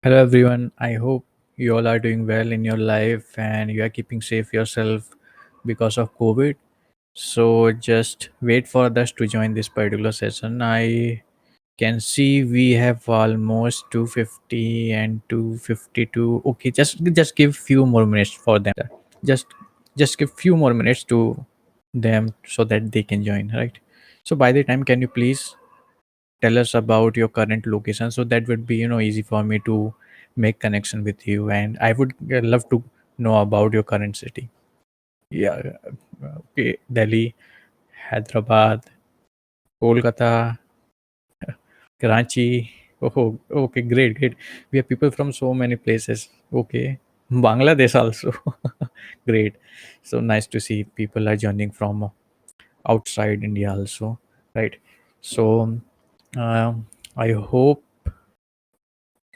Hello everyone. I hope you all are doing well in your life and you are keeping safe yourself because of COVID. So just wait for us to join this particular session. I can see we have almost 250 and 252. Okay, just give few more minutes for them. Just just give few more minutes to them so that they can join, right? So by the time can you please tell us about your current location so that would be easy for me to make connection with you and I would love to know about your current city. Yeah. Okay, Delhi, Hyderabad, Kolkata, Karachi. Oh, okay, great. We have people from so many places. Okay, Bangladesh also. Great. So nice to see people are joining from outside India also, right? So I hope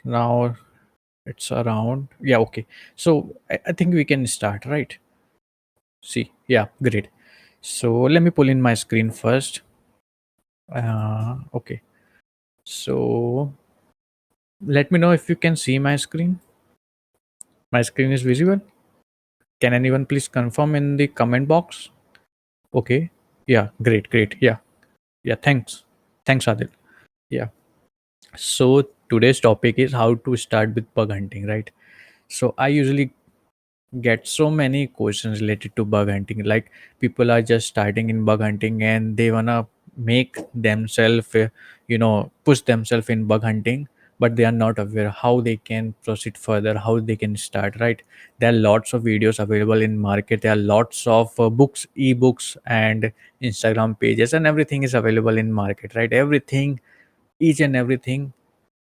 now it's around. Yeah, okay. So I think we can start, right? See, yeah, great. So let me pull in my screen first. Okay. So let me know if you can see my screen. My screen is visible. Can anyone please confirm in the comment box? Okay. Yeah, great. Yeah, Thanks, Adil. Yeah. So today's topic is how to start with bug hunting, right? So I usually get so many questions related to bug hunting, like people are just starting in bug hunting and they wanna make themselves push themselves in bug hunting, but they are not aware how they can proceed further, how they can start, right? There are lots of videos available in market, there are lots of books, ebooks and Instagram pages and everything is available in market, right? Everything, each and everything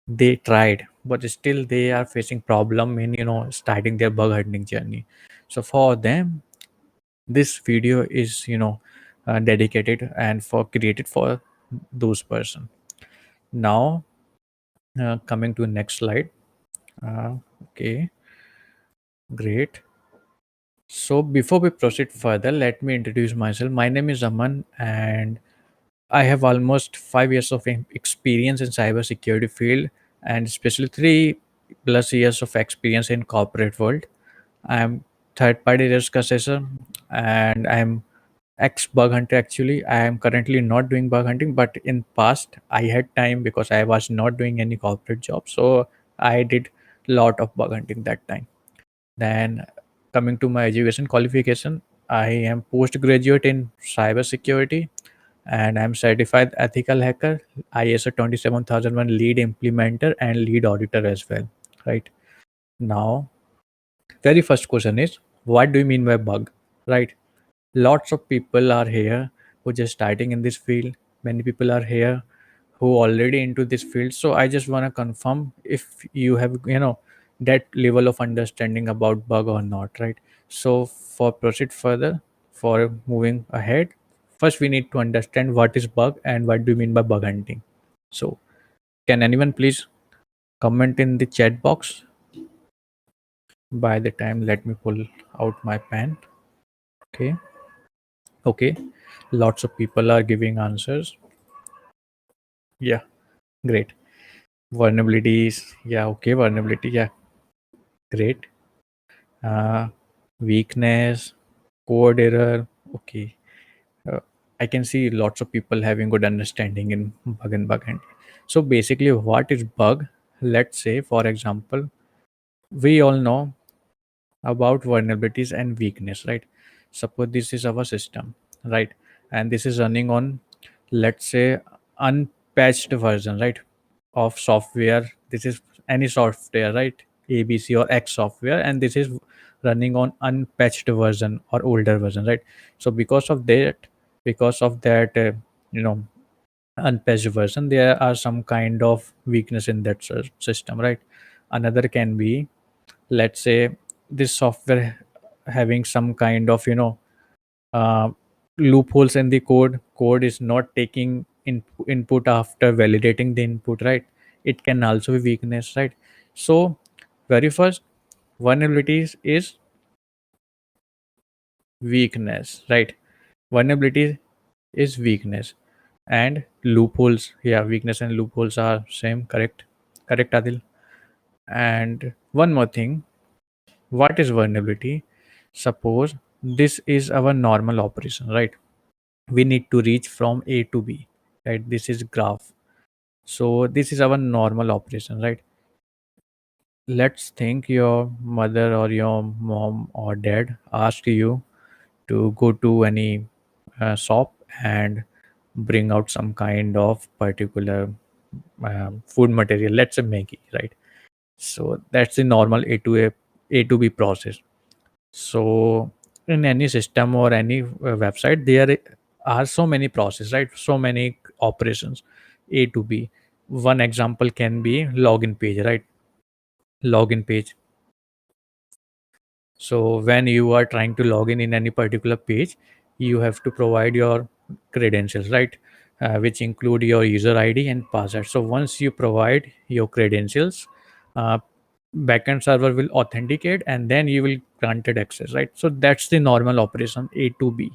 they tried, but still they are facing problem in starting their bug hunting journey. So for them this video is dedicated and for created for those person. Now coming to next slide. Okay, great. So before we proceed further, let me introduce myself. My name is Aman and I have almost 5 years of experience in cybersecurity field and especially 3+ years of experience in corporate world. I'm third party risk assessor and I'm ex bug hunter. Actually, I am currently not doing bug hunting, but in past I had time because I was not doing any corporate job. So I did lot of bug hunting that time. Then coming to my education qualification, I am postgraduate in cybersecurity and I'm certified ethical hacker, ISO 27001 lead implementer and lead auditor as well. Right now, very first question is what do you mean by bug? Right? Lots of people are here who just starting in this field. Many people are here who already into this field. So I just want to confirm if you have that level of understanding about bug or not, right? So for proceed further, for moving ahead, first we need to understand what is bug and what do you mean by bug hunting. So can anyone please comment in the chat box? By the time, let me pull out my pen. Okay. Okay, lots of people are giving answers. Yeah, great. Vulnerabilities, yeah, okay, vulnerability, yeah, great. uh Weakness, code error, okay. uh, I can see lots of people having good understanding in bug and bug hunting. So basically what is bug? Let's say for example, we all know about vulnerabilities and weakness, right? Suppose this is our system, right? And this is running on, let's say, unpatched version, right, of software. This is any software, right? ABC or X software, and this is running on unpatched version or older version, right? So because of that you know unpatched version, there are some kind of weakness in that system, right? Another can be, let's say, this software having some kind of uh, loopholes in the code is not taking input after validating the input, right? It can also be weakness, right? So very first, vulnerabilities is weakness, right? Vulnerability is weakness and loopholes, yeah, weakness and loopholes are same, correct? Correct, Adil? And one more thing, what is vulnerability? Suppose this is our normal operation, right? We need to reach from A to B, right? This is graph. So this is our normal operation, right? Let's think your mother or your mom or dad ask you to go to any shop and bring out some kind of particular food material. Let's say Maggie, right? So that's the normal A to B process. So in any system or any website, there are so many processes, right? So many operations, A to B. One example can be login page, right? Login page. So when you are trying to log in any particular page, you have to provide your credentials, right? Which include your user ID and password. So once you provide your credentials, uh, backend server will authenticate and then you will granted access, right? So that's the normal operation A to B.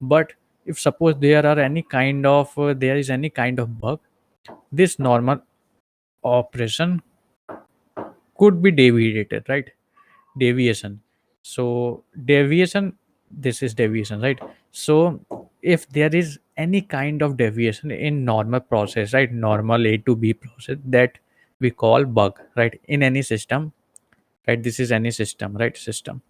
But if suppose there is any kind of bug, this normal operation could be deviated, right? Deviation. So deviation, this is deviation, right? So if there is any kind of deviation in normal process, right, normal A to B process, that we call bug, right, in any system, right? This is any system, right? System,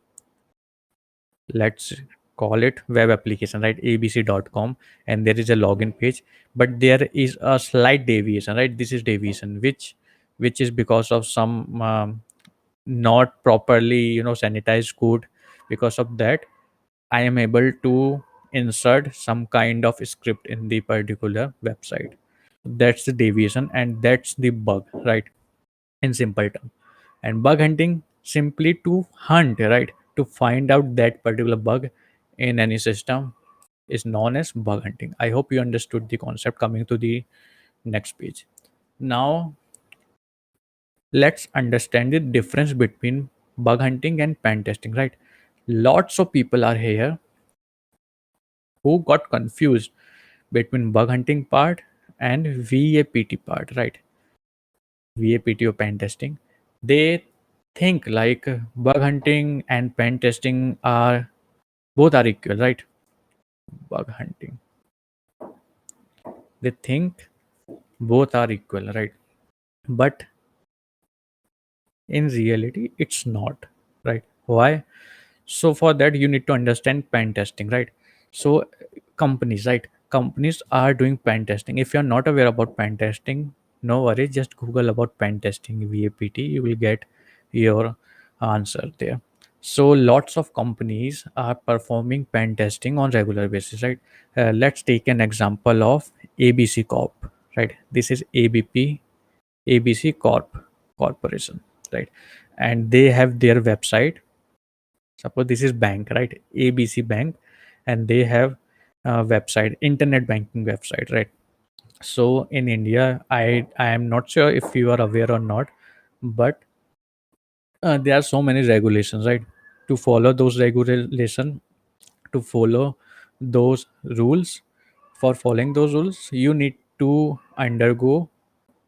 let's call it web application, right? abc.com, and there is a login page, but there is a slight deviation, right? This is deviation which is because of some not properly sanitized code. Because of that, I am able to insert some kind of script in the particular website. That's the deviation and that's the bug, right? In simple term. And bug hunting, simply to hunt, right, to find out that particular bug in any system, is known as bug hunting. I hope you understood the concept. Coming to the next page. Now let's understand the difference between bug hunting and pen testing, right? Lots of people are here who got confused between bug hunting part and VAPT part, right? VAPT or pen testing. They think like bug hunting and pen testing are both are equal, right? Bug hunting. They think both are equal, right? But in reality, it's not, right? Why? So for that, you need to understand pen testing, right? So companies, right? Companies are doing pen testing. If you're not aware about pen testing, no worries, just Google about pen testing, VAPT, you will get your answer there. So lots of companies are performing pen testing on regular basis, right? Let's take an example of ABC Corp, right? This is ABC Corp Corporation, right? And they have their website. Suppose this is bank, right? ABC Bank, and they have a website, internet banking website, right? So in India, I am not sure if you are aware or not, but there are so many regulations, right? To follow those regulations, to follow those rules, for following those rules, you need to undergo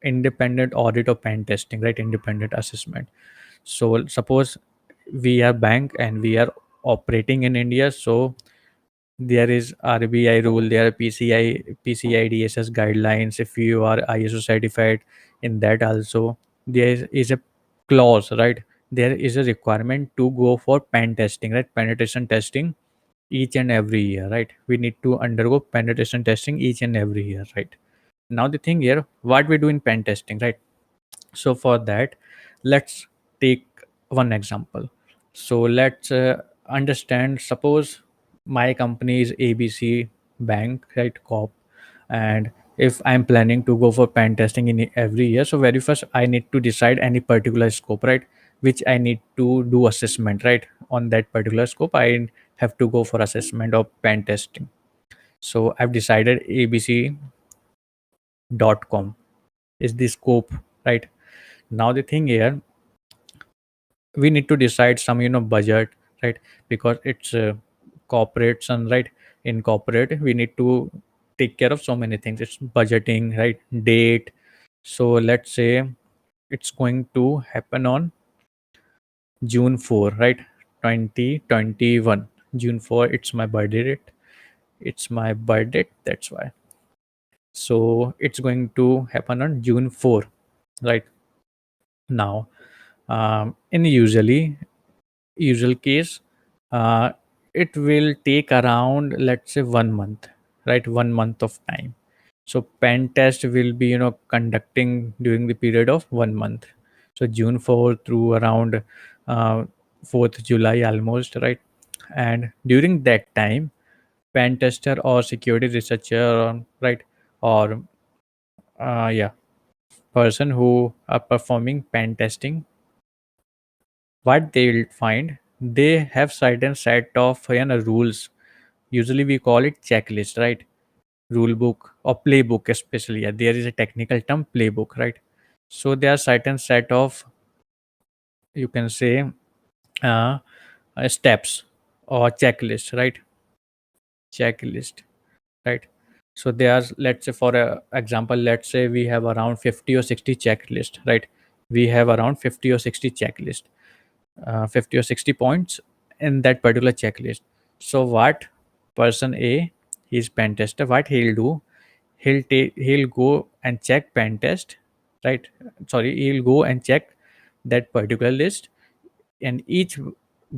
independent audit or pen testing, right? Independent assessment. So suppose we are bank and we are operating in India, so there is RBI rule, there are PCI DSS guidelines. If you are ISO certified, in that also there is a clause, right? There is a requirement to go for pen testing, right? Penetration testing each and every year, right? We need to undergo penetration testing each and every year, right? Now the thing here, what we do in pen testing, right? So for that, let's take one example. So let's understand, suppose my company is ABC Bank, right? Corp. And if I'm planning to go for pen testing in every year, so very first I need to decide any particular scope, right? Which I need to do assessment, right? On that particular scope, I have to go for assessment of pen testing. So I've decided abc.com is the scope, right? Now the thing here, we need to decide some budget, right? Because it's corporates, and right, in corporate we need to take care of so many things. It's budgeting, right? Date. So let's say it's going to happen on June 4, right? 2021. June 4, it's my birthday date. It's my birthday, that's why. So it's going to happen on June 4, right? Now, in usual case, uh, it will take around, let's say, 1 month, right? 1 month of time. So pen test will be conducting during the period of 1 month. So June 4 through around uh, 4th July almost, right? And during that time, pen tester or security researcher, right, or yeah, person who are performing pen testing, what they will find, they have certain set of rules. Usually we call it checklist, right? Rule book or playbook, especially. Yeah, there is a technical term, playbook, right? So there are certain set of, you can say, uh, steps or checklist, right? Checklist, right? So there's, let's say, for a example, let's say we have around 50 or 60 checklist, right? We have around 50 or 60 checklist, 50 or 60 points in that particular checklist. So what person A, he's pen tester, what he'll do, he'll go and check pen test, right? Sorry, he'll go and check that particular list, and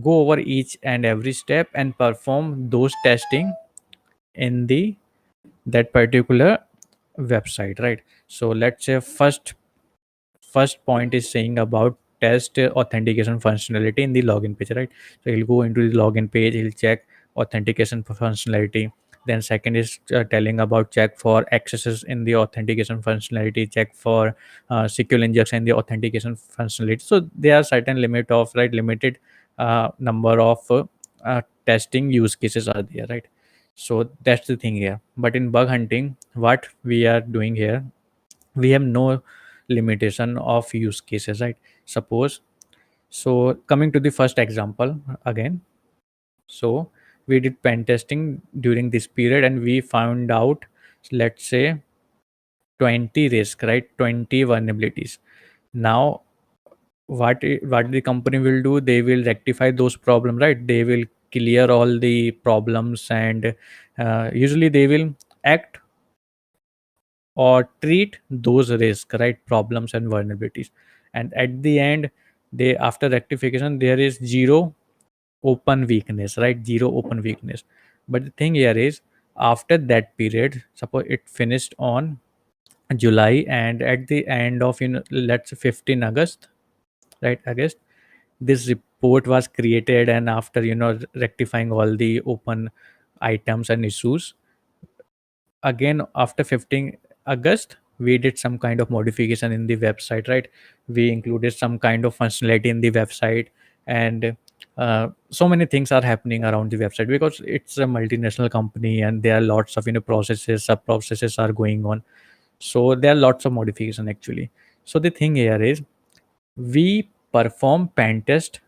go over each and every step and perform those testing in the that particular website, right? So let's say first point is saying about test authentication functionality in the login page, right? So he'll go into the login page, he'll check authentication functionality. Then second is telling about check for accesses in the authentication functionality, check for SQL injection in the authentication functionality. So there are certain limited number of testing use cases are there, right? So that's the thing here. But in bug hunting, what we are doing here, we have no limitation of use cases, right? Suppose, so coming to the first example again. So we did pen testing during this period and we found out, let's say, 20 risk, right? 20 vulnerabilities. Now what the company will do, they will rectify those problems, right? They will clear all the problems, and usually they will act or treat those risks, right, problems and vulnerabilities. And at the end, they, after rectification, there is zero open weakness, right? Zero open weakness. But the thing here is, after that period, suppose it finished on July, and at the end of, let's say, 15 August, right? August, this report was created, and after rectifying all the open items and issues, again after 15 August, we did some kind of modification in the website, right? We included some kind of functionality in the website, and so many things are happening around the website because it's a multinational company and there are lots of processes, sub processes are going on. So there are lots of modification actually. So the thing here is, we perform pen test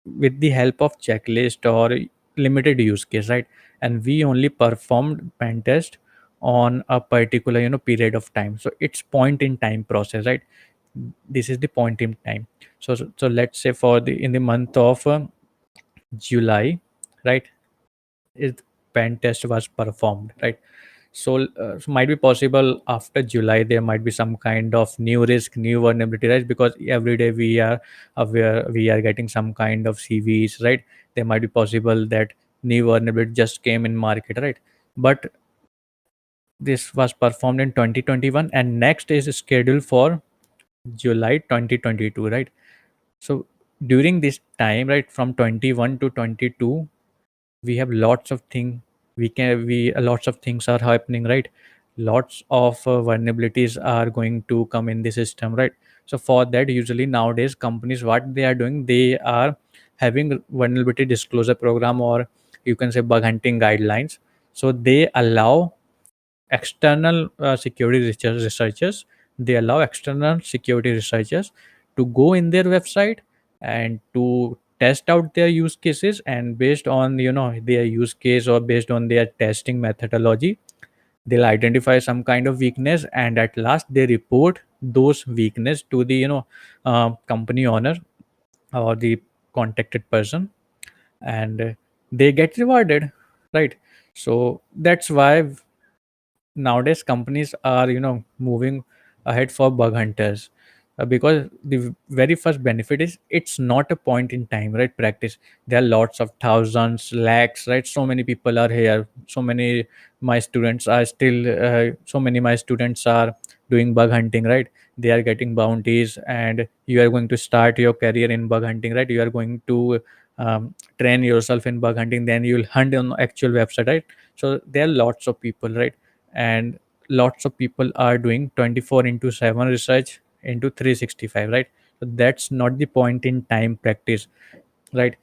with the help of checklist or limited use case, right? And we only performed pen test on a particular period of time. So it's point in time process, right? This is the point in time. So let's say for the in the month of July, right, it pen test was performed, right? So might be possible after July there might be some kind of new risk, new vulnerability, right? Because every day we are aware, we are getting some kind of CVs, right? There might be possible that new vulnerability just came in market, right? But this was performed in 2021 and next is scheduled for July 2022, right? So during this time, right, from 21 to 22, we have lots of thing, we lots of things are happening, right? Lots of vulnerabilities are going to come in the system, right? So for that, usually nowadays companies, what they are doing, they are having vulnerability disclosure program, or you can say bug hunting guidelines. So they allow external researchers, they allow external security researchers to go in their website and to test out their use cases, and based on their use case or based on their testing methodology, they'll identify some kind of weakness, and at last they report those weakness to the company owner or the contacted person, and they get rewarded, right? So that's why nowadays companies are moving ahead for bug hunters, because the very first benefit is it's not a point in time, right? Practice. There are lots of thousands, lakhs, right? So many people are here, so many my students are still so many my students are doing bug hunting, right? They are getting bounties, and you are going to start your career in bug hunting, right? You are going to train yourself in bug hunting, then you will hunt on actual website, right? So there are lots of people, right? And lots of people are doing 24 into 7 research into 365, right? So that's not the point in time practice, right?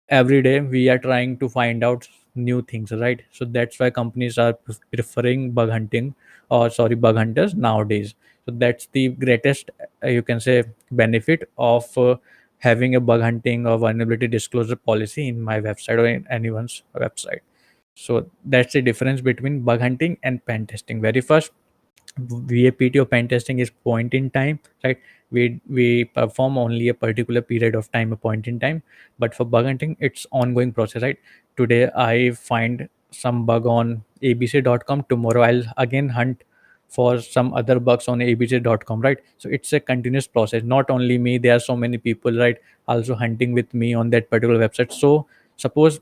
Every day we are trying to find out new things, right? So that's why companies are preferring bug hunting, or sorry, bug hunters nowadays. So that's the greatest you can say benefit of having a bug hunting or vulnerability disclosure policy in my website or in anyone's website. So that's the difference between bug hunting and pen testing. Very first, VAPT or pen testing is point in time, right? We perform only a particular period of time, a point in time. But for bug hunting, it's ongoing process, right? Today I find some bug on abc.com. Tomorrow I'll again hunt for some other bugs on abc.com, right? So it's a continuous process. Not only me, there are so many people, right, also hunting with me on that particular website. So suppose,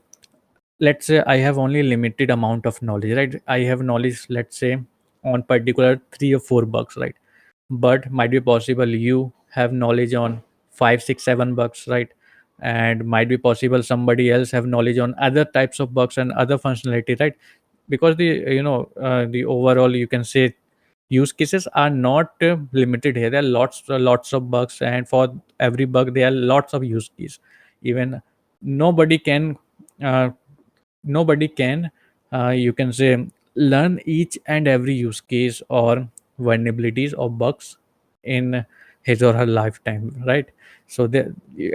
let's say I have only limited amount of knowledge, right? I have knowledge, let's say, on particular 3 or 4 bucks, right? But might be possible you have knowledge on 5, 6, 7 bucks, right? And might be possible somebody else have knowledge on other types of bugs and other functionality, right? Because the overall you can say use cases are not limited here. There are lots of bugs, and for every bug there are lots of use cases. Even nobody can uh, nobody can you can say learn each and every use case or vulnerabilities or bugs in his or her lifetime, right? So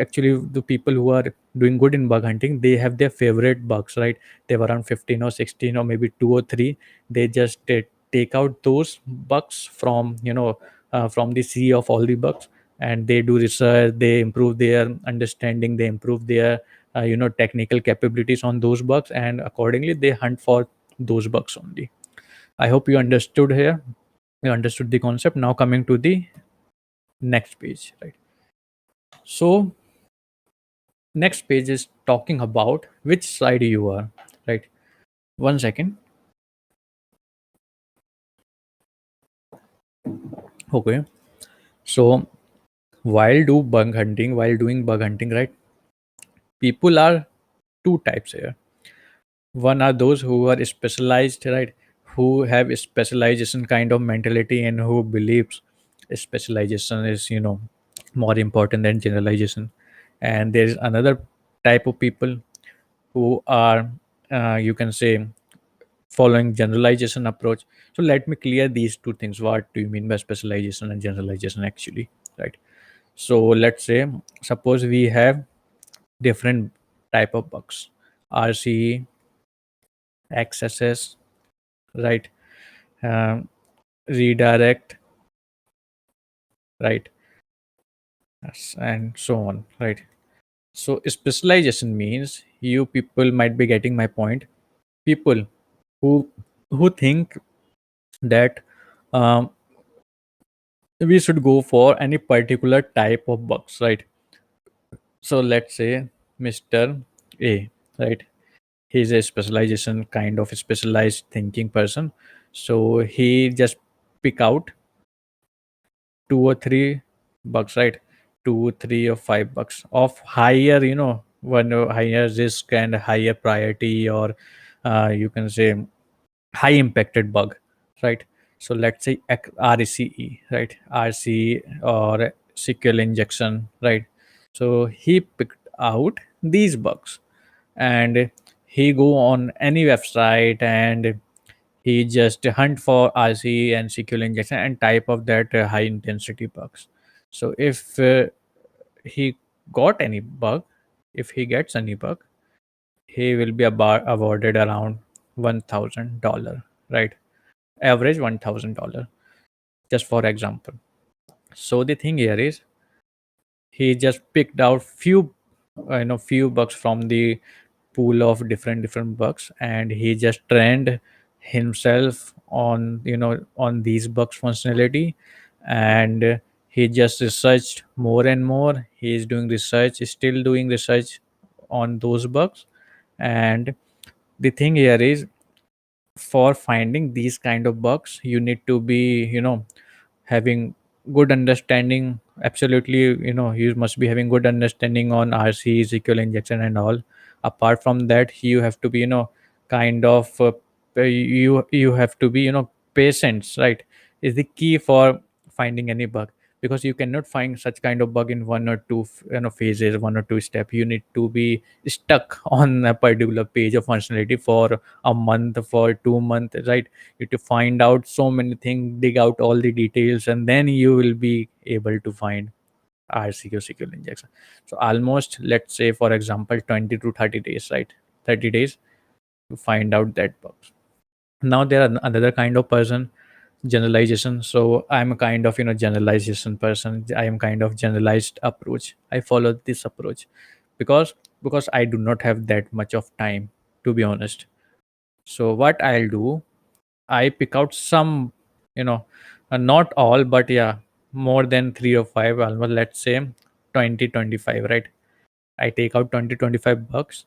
actually the people who are doing good in bug hunting, they have their favorite bugs, right? They have around 15 or 16 or maybe 2 or 3. They just take out those bugs from from the sea of all the bugs, and they do research, they improve their understanding, they improve their technical capabilities on those bugs, and accordingly they hunt for those bugs only. I hope you understood here, you understood the concept. Now coming to the next page, right? So next page is talking about which side you are, right? One second. Okay. So while doing bug hunting, right, people are two types here. One are those who are specialized, right? Who have a specialization kind of mentality, and who believes specialization is more important than generalization. And there is another type of people who are you can say following generalization approach. So let me clear these two things. What do you mean by specialization and generalization actually, right? So let's say, suppose we have different type of bugs: RCE, XSS, right? um, Redirect, right? Yes, and so on, right? So specialization means, you people might be getting my point, people who think that um, we should go for any particular type of bugs, right? So let's say Mr. A, right? He's a specialization kind of specialized thinking person. So he just pick out 2 or 3 bucks, right? 2, 3 or 5 bucks of higher, one higher risk and higher priority, or you can say high impacted bug, right? So let's say RCE, right? RCE or SQL injection, right? So he picked out these bugs, and he go on any website, and he just hunt for RC and SQL injection and type of that high intensity bugs. So if he got any bug, if he gets any bug, he will be awarded around $1,000, right? Average $1,000, just for example. So the thing here is, he just picked out few few bugs from the pool of different bugs, and he just trained himself on on these bugs functionality. And he just researched more and more. He is doing research, still doing research on those bugs. And the thing here is, for finding these kind of bugs, you need to be having good understanding. Absolutely, you must be having good understanding on RC, SQL injection and all. Apart from that, you have to be kind of you have to be patience, right? Is the key for finding any bug. Because you cannot find such kind of bug in one or two phases, one or two step. You need to be stuck on a particular page of functionality for a month, for 2 months, right? You to find out so many things, dig out all the details, and then you will be able to find RCQ SQL injection. So almost, let's say for example, 20 to 30 days, right? 30 days to find out that bugs. Now there are another kind of person, generalization. So I'm a kind of generalization person. I am kind of generalized approach. I follow this approach because I do not have that much of time, to be honest. So what I'll do, I pick out some, you know, not all, but yeah, more than three or five, almost let's say 20, 25, right? I take out 20, 25 bucks,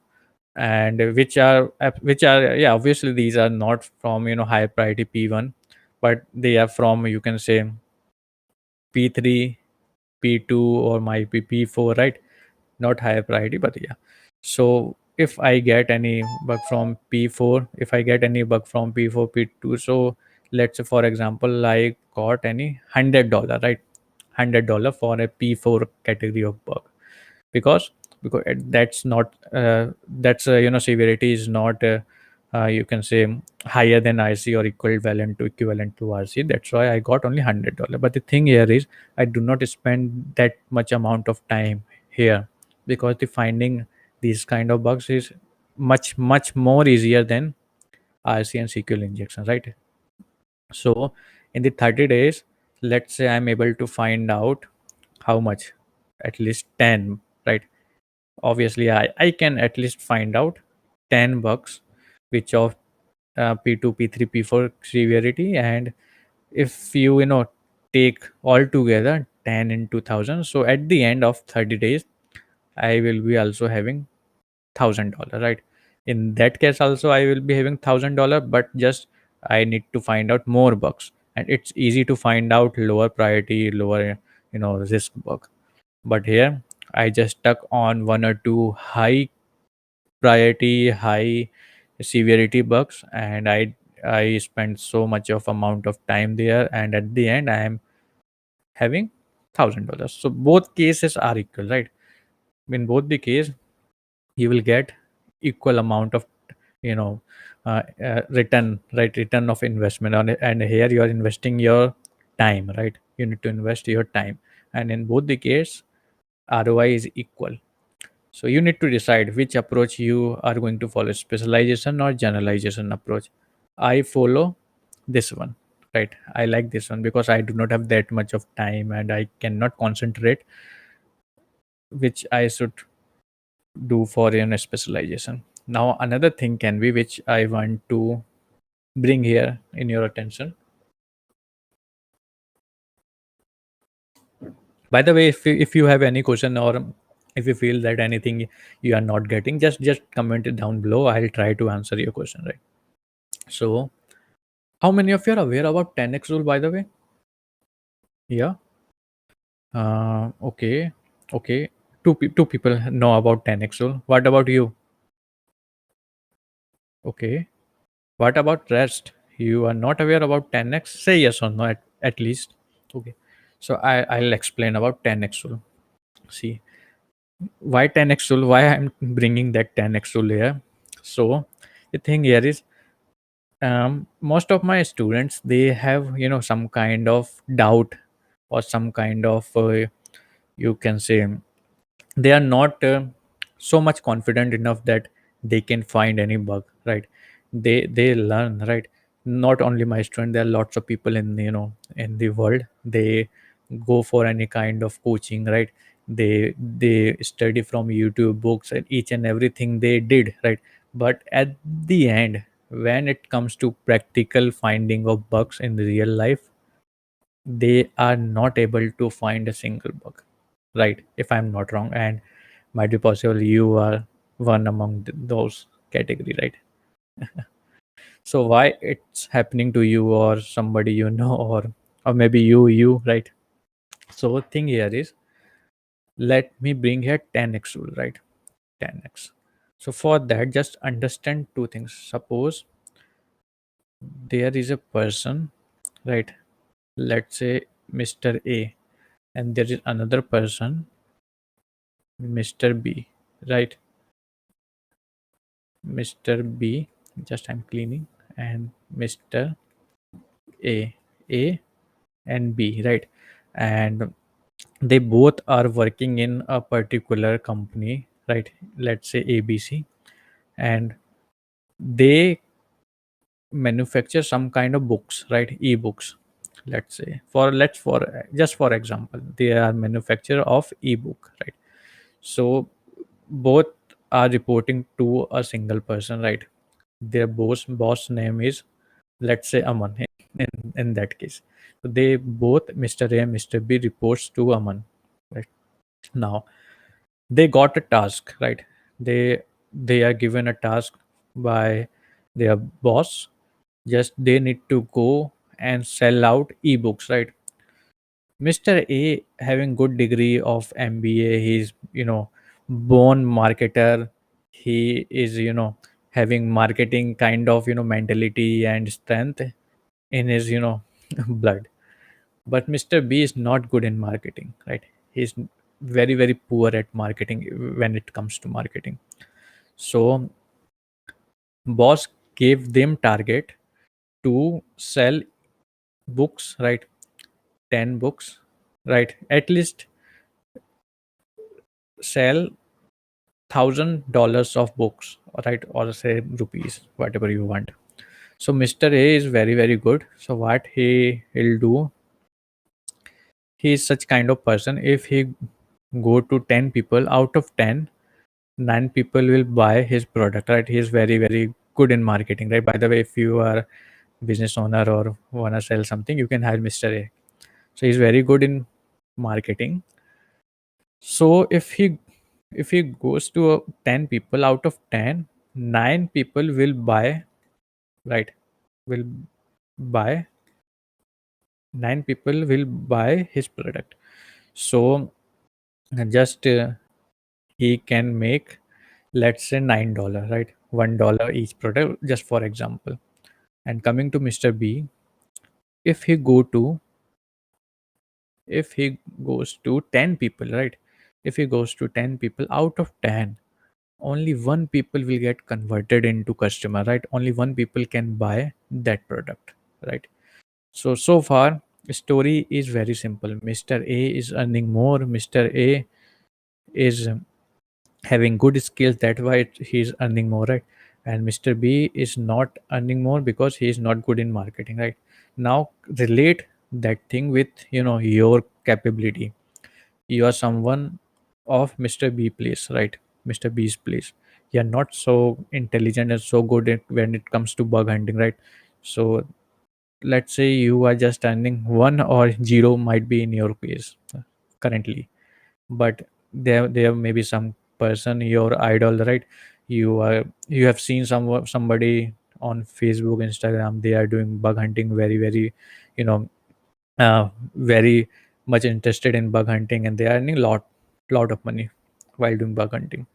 and which are, yeah, obviously these are not from, high priority P1, but they are from, you can say, P3, P2, or might be P4, right? Not higher priority, but yeah. So if I get any bug from P4, if I get any bug from P4, P2, so let's say for example, I got any $100, right? $100 for a P4 category of bug. because that's not that's severity is not you can say higher than RC or equivalent to RC. That's why I got only $100. But the thing here is, I do not spend that much amount of time here, because the finding these kind of bugs is much more easier than RC and SQL injection, right? So in the 30 days, let's say I'm able to find out how much, at least 10, right? Obviously I can at least find out 10 bucks, which of P2, P3, P4 severity. And if you take all together 10 into 1000, so at the end of 30 days I will be also having $1,000, right? In that case also I will be having $1,000, but just I need to find out more bucks, and it's easy to find out lower priority, lower risk bug. But here I just stuck on one or two high priority, high severity bugs, and I spent so much of amount of time there, and at the end I am having $1,000. So both cases are equal, right? In both the case, you will get equal amount of you know return, right? Return of investment on it. And here you are investing your time, right? You need to invest your time, and in both the case, ROI is equal. So you need to decide which approach you are going to follow, specialization or generalization approach. I follow this one, right? I like this one because I do not have that much of time and I cannot concentrate, which I should do for specialization. Now another thing can be, which I want to bring here in your attention. By the way, if you have any question, or if you feel that anything you are not getting, just comment it down below. I'll try to answer your question, right? So how many of you are aware about 10x rule, by the way? Yeah. Okay. Okay. Two people know about 10x rule. What about you? Okay. What about rest? You are not aware about 10x? Say yes or no, at least. Okay. So I'll explain about 10x rule. See, why 10x rule? Why I'm bringing that 10x rule here? So the thing here is, most of my students, they have some kind of doubt, or some kind of you can say, they are not so much confident enough that they can find any bug, right? They learn, right? Not only my student, there are lots of people in in the world. They go for any kind of coaching, right? They study from YouTube books and each and everything they did, right? But at the end, when it comes to practical finding of bugs in real life, they are not able to find a single bug, right? If I'm not wrong, and might be possible you are one among those category, right? So why it's happening to you or somebody you know, or maybe you, right? So thing here is, let me bring here 10x rule, right? 10x. So for that, just understand two things. Suppose there is a person, right? Let's say Mr. A, and there is another person, Mr. B, right? Mr. B, just I'm cleaning, and Mr. A, A and B, right? And they both are working in a particular company, right? Let's say ABC, and they manufacture some kind of books, right? E-books. Let's say for just for example, they are manufacturer of e-book, right? So both are reporting to a single person, right? Their boss name is, let's say, Aman. In that case, so they both, Mr. A and Mr. B, reports to Aman, right? Now they got a task, right? They are given a task by their boss. Just they need to go and sell out ebooks, right? Mr. A, having good degree of MBA, he's, born marketer. He is, having marketing kind of, mentality and strength in his, blood. But Mr. B is not good in marketing, right? He's very, very poor at marketing when it comes to marketing. So boss gave them target to sell books, right? 10 books, right? At least sell $1,000 of books, right? Or say rupees, whatever you want. So Mr. A is very, very good. So what he'll do, he is such kind of person. If he go to 10 people, out of 10, 9 people will buy his product, right? He is very, very good in marketing, right? By the way, if you are business owner or wanna sell something, you can hire Mr. A. So he's very good in marketing. So if he goes to 10 people, out of 10, 9 people will buy, right? Will buy 9 people will buy his product. So just he can make, let's say, $9, right? $1 each product, just for example. And coming to Mr. B, if he go to if he goes to 10 people, right? If he goes to 10 people, out of 10, only one people will get converted into customer, right? Only one people can buy that product, right? So far story is very simple. Mr. A is earning more. Mr. A is having good skills, that's why he is earning more, right? And Mr. B is not earning more because he is not good in marketing, right? Now relate that thing with, your capability. You are someone of Mr. B place, right? Mr. B's place. You're not so intelligent and so good at when it comes to bug hunting, right? So let's say you are just earning one or zero, might be in your case currently. But there may be some person, your idol, right? You have seen somebody on Facebook, Instagram, they are doing bug hunting very, very, you know very much interested in bug hunting, and they are earning lot of money while doing bug hunting.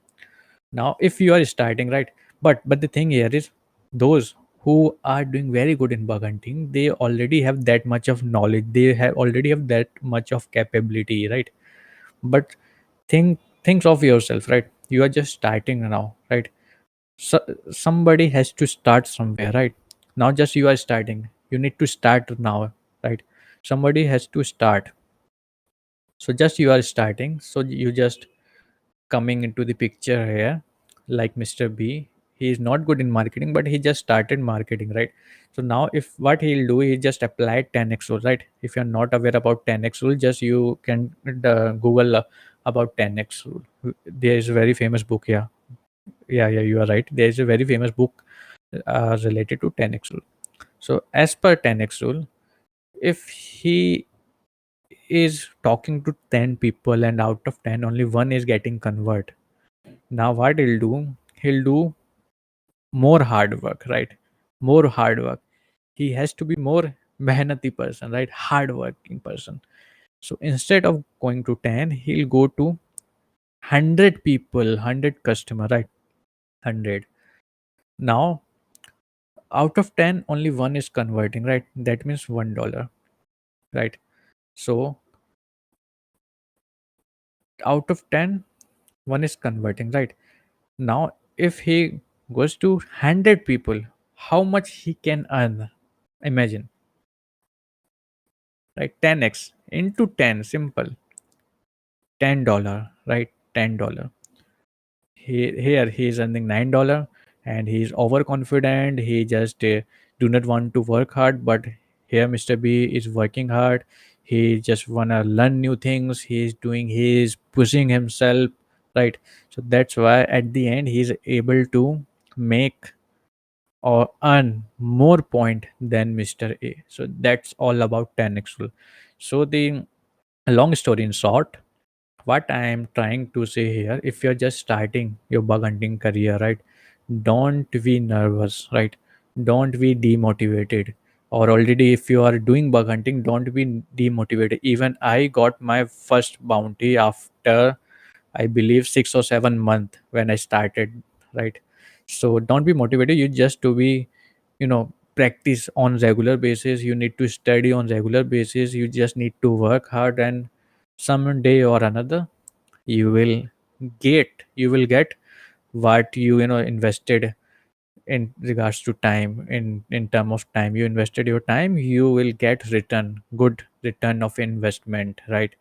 Now if you are starting, right? But the thing here is, those who are doing very good in bug hunting, they already have that much of knowledge, they have already have that much of capability, right? But think of yourself, right? You are just starting now, right? So somebody has to start somewhere, right? Not just you are starting, you need to start now, right? Somebody has to start. So just you are starting, so you just coming into the picture here, like Mr. B. he is not good in marketing, but he just started marketing, right? So now if what he'll do, he just apply 10x rule, right? If you're not aware about 10x rule, just you can google about 10x rule. There is a very famous book. Yeah, you are right, there is a very famous book related to 10x rule. So as per 10x rule, if he is talking to 10 people and out of 10 only one is getting convert, now what he'll do more hard work, right? More hard work. He has to be more mehnati person, right? Hard working person. So instead of going to 10, he'll go to 100 people, 100 customer, right? 100. Now out of 10 only one is converting, right? That means $1, right? So out of 10 one is converting, right? Now if he goes to 100 people, how much he can earn? Imagine, right? 10x into 10, simple. $10, right? $10. Here he is earning $9, and he is overconfident. He just do not want to work hard, but here Mr. B is working hard. He just wanna learn new things. He is pushing himself, right? So that's why at the end he is able to make or earn more point than Mr. A. So that's all about 10x rule. So the long story in short, what I am trying to say here, if you're just starting your bug hunting career, right, don't be nervous, right? Don't be demotivated. Or already if you are doing bug hunting, don't be demotivated. Even I got my first bounty after, I believe, 6 or 7 months when I started, right? So don't be motivated. You just to be, practice on regular basis. You need to study on regular basis. You just need to work hard, and some day or another you will you will get what you invested in regards to time. In term of time, you invested your time, you will get good return of investment, right?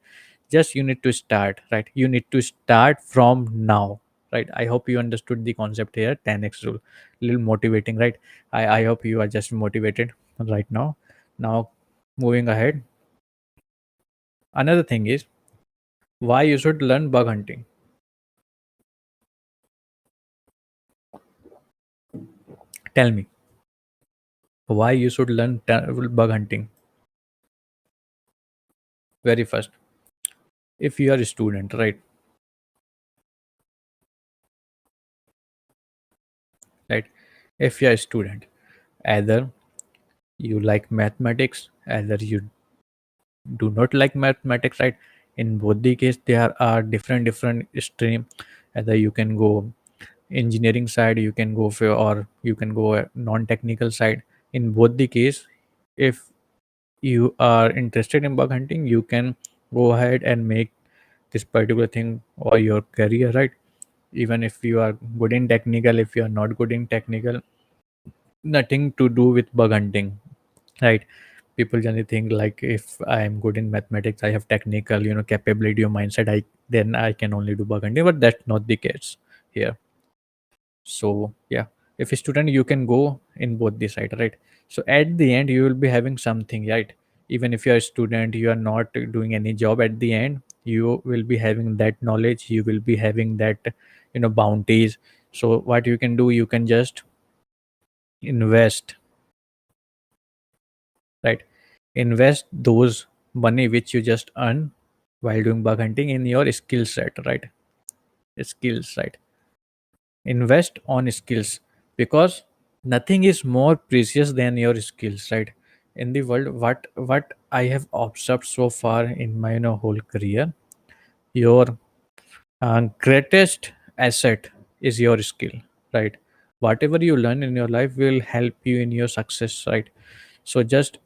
Just you need to start, right? You need to start from now, right? I hope you understood the concept here. 10x rule, little motivating, right? I hope you are just motivated right now. Now moving ahead, another thing is why you should learn bug hunting. Tell me why you should learn bug hunting. Very first, if you are a student, right? If you are a student, either you like mathematics, either you do not like mathematics, right? In both the case there are different stream. Either you can go engineering side, you can go for, or you can go a non-technical side. In both the case, if you are interested in bug hunting, you can go ahead and make this particular thing or your career, right? Even if you are good in technical, if you are not good in technical, nothing to do with bug hunting, right? People generally think like if I am good in mathematics, I have technical capability or mindset, I then I can only do bug hunting, but that's not the case here. So yeah, if a student, you can go in both the side, right? So at the end you will be having something, right? Even if you are a student, you are not doing any job, at the end you will be having that knowledge, you will be having that bounties. So what you can do, you can just invest, right? Invest those money which you just earn while doing bug hunting in your skill set, right? Skills, right? Invest on skills, because nothing is more precious than your skills, right? In the world, what I have observed so far in my whole career, your greatest asset is your skill, right? Whatever you learn in your life will help you in your success, right? So just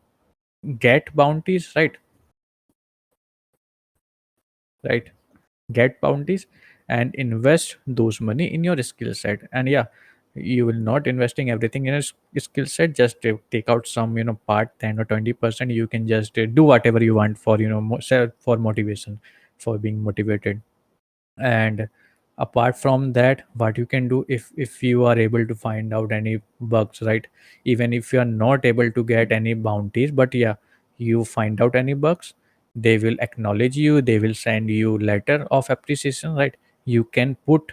get bounties, right? Get bounties and invest those money in your skill set. And yeah, you will not investing everything in a skill set, just take out some part, 10 or 20%. You can just do whatever you want for for motivation, for being motivated. And Apart from that, what you can do, if you are able to find out any bugs, right, even if you are not able to get any bounties, but yeah, you find out any bugs, they will acknowledge you, they will send you letter of appreciation, right? You can put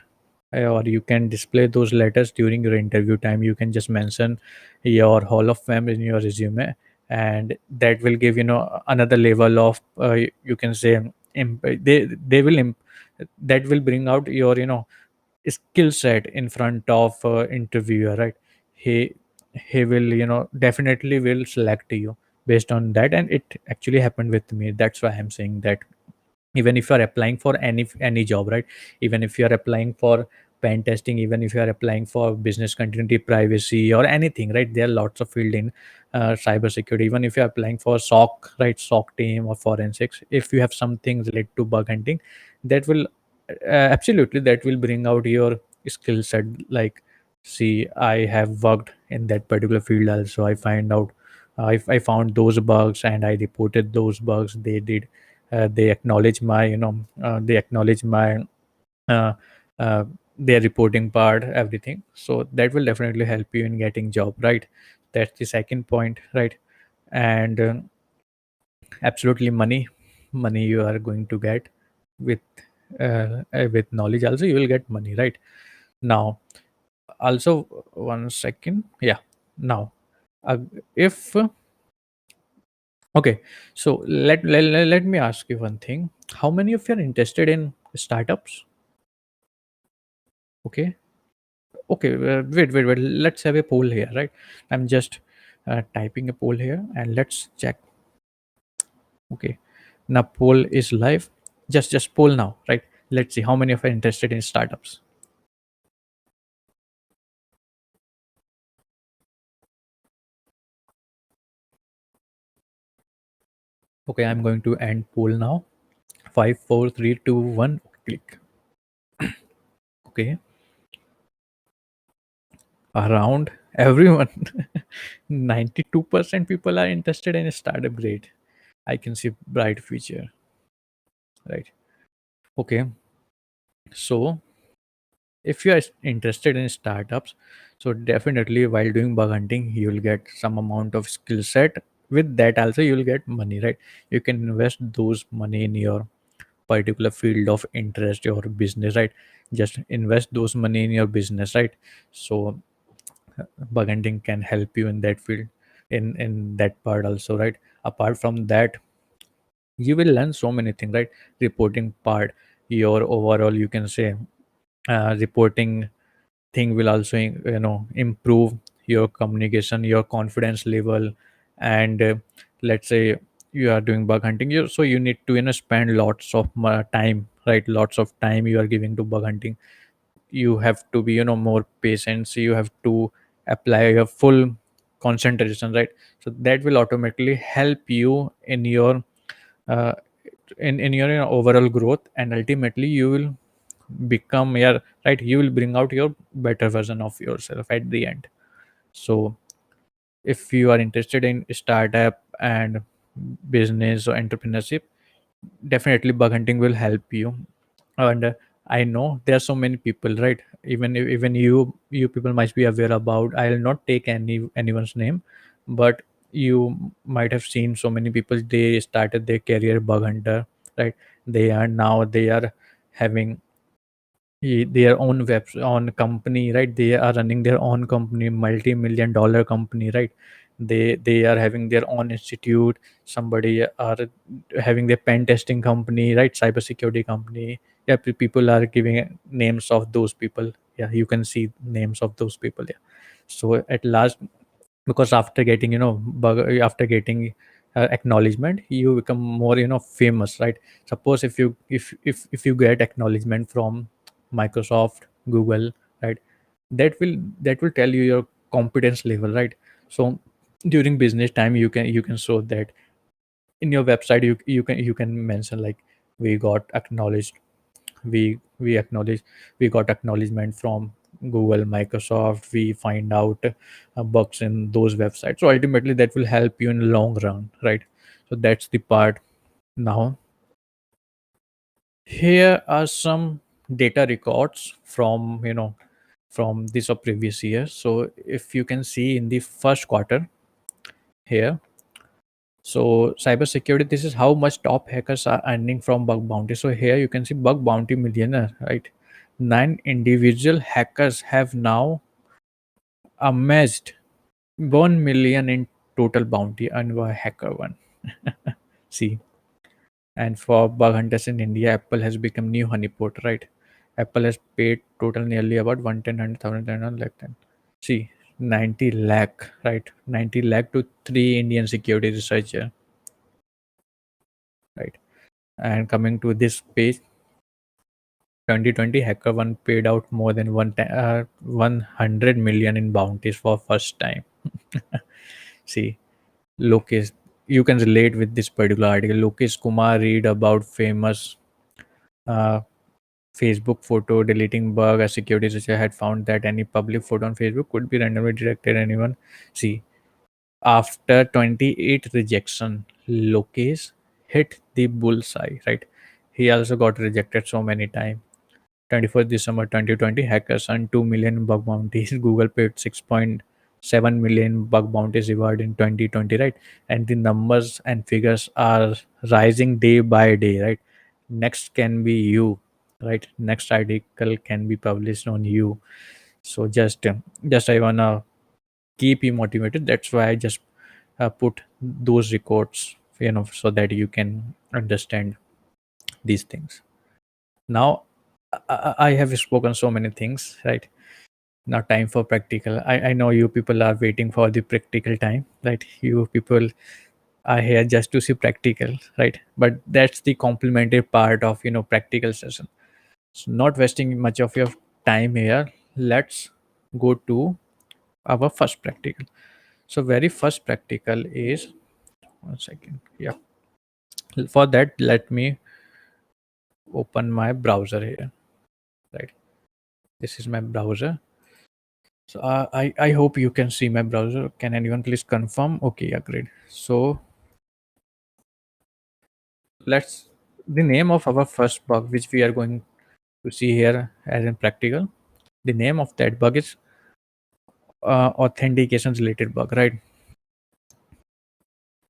or you can display those letters during your interview time. You can just mention your hall of fame in your resume, and that will give another level of you can say they will that will bring out your skill set in front of interviewer, right? He he will definitely will select you based on that, and it actually happened with me. That's why I'm saying that even if you are applying for any job, right, even if you are applying for pen testing, even if you are applying for business continuity, privacy, or anything, right, there are lots of field in cyber security. Even if you are applying for soc, right, soc team or forensics, if you have something related to bug hunting, that will absolutely that will bring out your skill set. Like, see, I have worked in that particular field also. I find out I found those bugs and I reported those bugs. They acknowledge my they acknowledge my uh, uh, their reporting part, everything. So that will definitely help you in getting job, right? That's the second point, right? And absolutely, money you are going to get with with knowledge also, you will get money, right? Now, also, one second, yeah. Now, uh, if okay, so let me ask you one thing. How many of you are interested in startups? Okay, okay, wait. Let's have a poll here, right? I'm just typing a poll here, and let's check. Okay, now poll is live. Just poll now, right? Let's see how many of you are interested in startups. Okay, I'm going to end poll now. Five, four, three, two, one. Click. Okay, around everyone, 92% people are interested in a startup. Great. I can see bright future, right? Okay, so if you are interested in startups, so definitely while doing bug hunting, you will get some amount of skill set. With that also, you will get money, right? You can invest those money in your particular field of interest, your business, right? Just invest those money in your business, right? So bug hunting can help you in that field, in that part also, right? Apart from that, you will learn so many things, right? Reporting part, your overall, you can say, reporting thing will also improve your communication, your confidence level. And let's say you are doing bug hunting, so you need to spend lots of time, right? Lots of time you are giving to bug hunting. You have to be more patient, so you have to apply your full concentration, right? So that will automatically help you in your uh, in your overall growth, and ultimately you will become your, right, you will bring out your better version of yourself at the end. So if you are interested in startup and business or entrepreneurship, definitely bug hunting will help you. And I know there are so many people, right? Even you people might be aware about, I'll not take anyone's name, but you might have seen so many people, they started their career bug hunter, right? They are having their own own company, right? They are running their own company, multi-million dollar company, right? They are having their own institute. Somebody are having their pen testing company, right? Cybersecurity company. Yeah, people are giving names of those people. Yeah, you can see names of those people. Yeah. So at last, because after getting after getting acknowledgement, you become more famous, right? Suppose if you get acknowledgement from Microsoft, Google, right, that will tell you your competence level, right? So during business time, you can show that in your website. You can mention like, we got acknowledged, we acknowledge, we got acknowledgement from Google, Microsoft. We find out bugs in those websites. So ultimately that will help you in the long run, right? So that's the part. Now, here are some data records from from this or previous year. So if you can see in the first quarter here, so cybersecurity, this is how much top hackers are earning from bug bounty. So here you can see bug bounty millionaire, right? 9 individual hackers have now amassed 1 million in total bounty earned by hacker one. See, and for bug hunters in India, Apple has become new honeypot, right? Apple has paid total nearly about 110,000 lakh 10. See, 90 lakh, right? 90 lakh to three Indian security researcher, right? And coming to this page, 2020 hacker one paid out more than 100 million in bounties for first time. See, Lokesh, you can relate with this particular article. Lokesh Kumar read about famous uh, Facebook photo deleting bug. A security researcher had found that any public photo on Facebook could be randomly directed anyone. See, after 28 rejection, Lokesh hit the bullseye, right? He also got rejected so many times. 21st December 2020, hackers earned 2 million bug bounties. Google paid 6.7 million bug bounties reward in 2020, right? And the numbers and figures are rising day by day, right? Next can be you, right? Next article can be published on you. So just I wanna keep you motivated. That's why I just put those records, so that you can understand these things. Now I have spoken so many things, right? Now time for practical. I know you people are waiting for the practical time, right? You people are here just to see practical, right? But that's the complementary part of practical session. So not wasting much of your time here, let's go to our first practical. So very first practical is, one second, yeah. For that, let me open my browser here, right? This is my browser. So I hope you can see my browser. Can anyone please confirm? Okay, yeah, great. So let's, the name of our first bug which we are going to see here as in practical. The name of that bug is authentication related bug, right?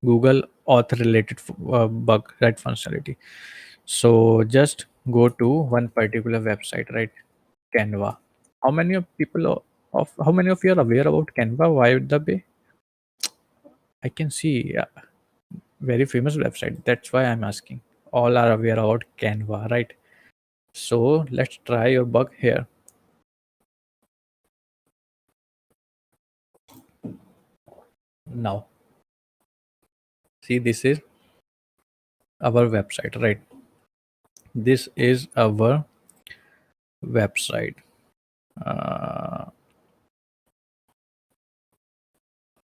Google auth related bug, right? Functionality. So just go to one particular website, right? Canva. How many of people how many of you are aware about Canva? Why the way? I can see, yeah, very famous website. That's why I'm asking. All are aware about Canva, right? So let's try your bug here. Now, see, this is our website, right? This is our website. Uh,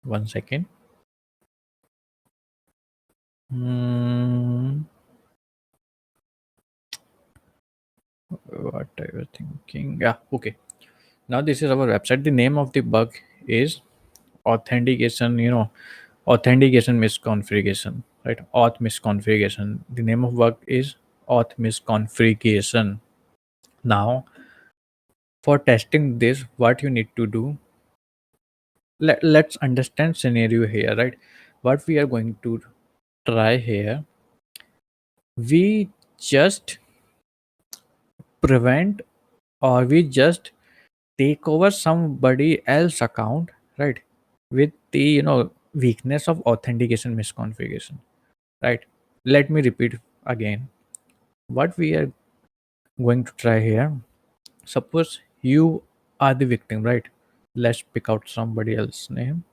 One second. Hmm, what I was thinking. Yeah, okay. Now this is our website. The name of the bug is authentication. Authentication misconfiguration, right? Auth misconfiguration. The name of bug is auth misconfiguration. Now, for testing this, what you need to do, let's understand scenario here, right? What we are going to try here, we just prevent, or we just take over somebody else account, right? With the weakness of authentication misconfiguration, right? Let me repeat again what we are going to try here. Suppose you are the victim, right? Let's pick out somebody else's name.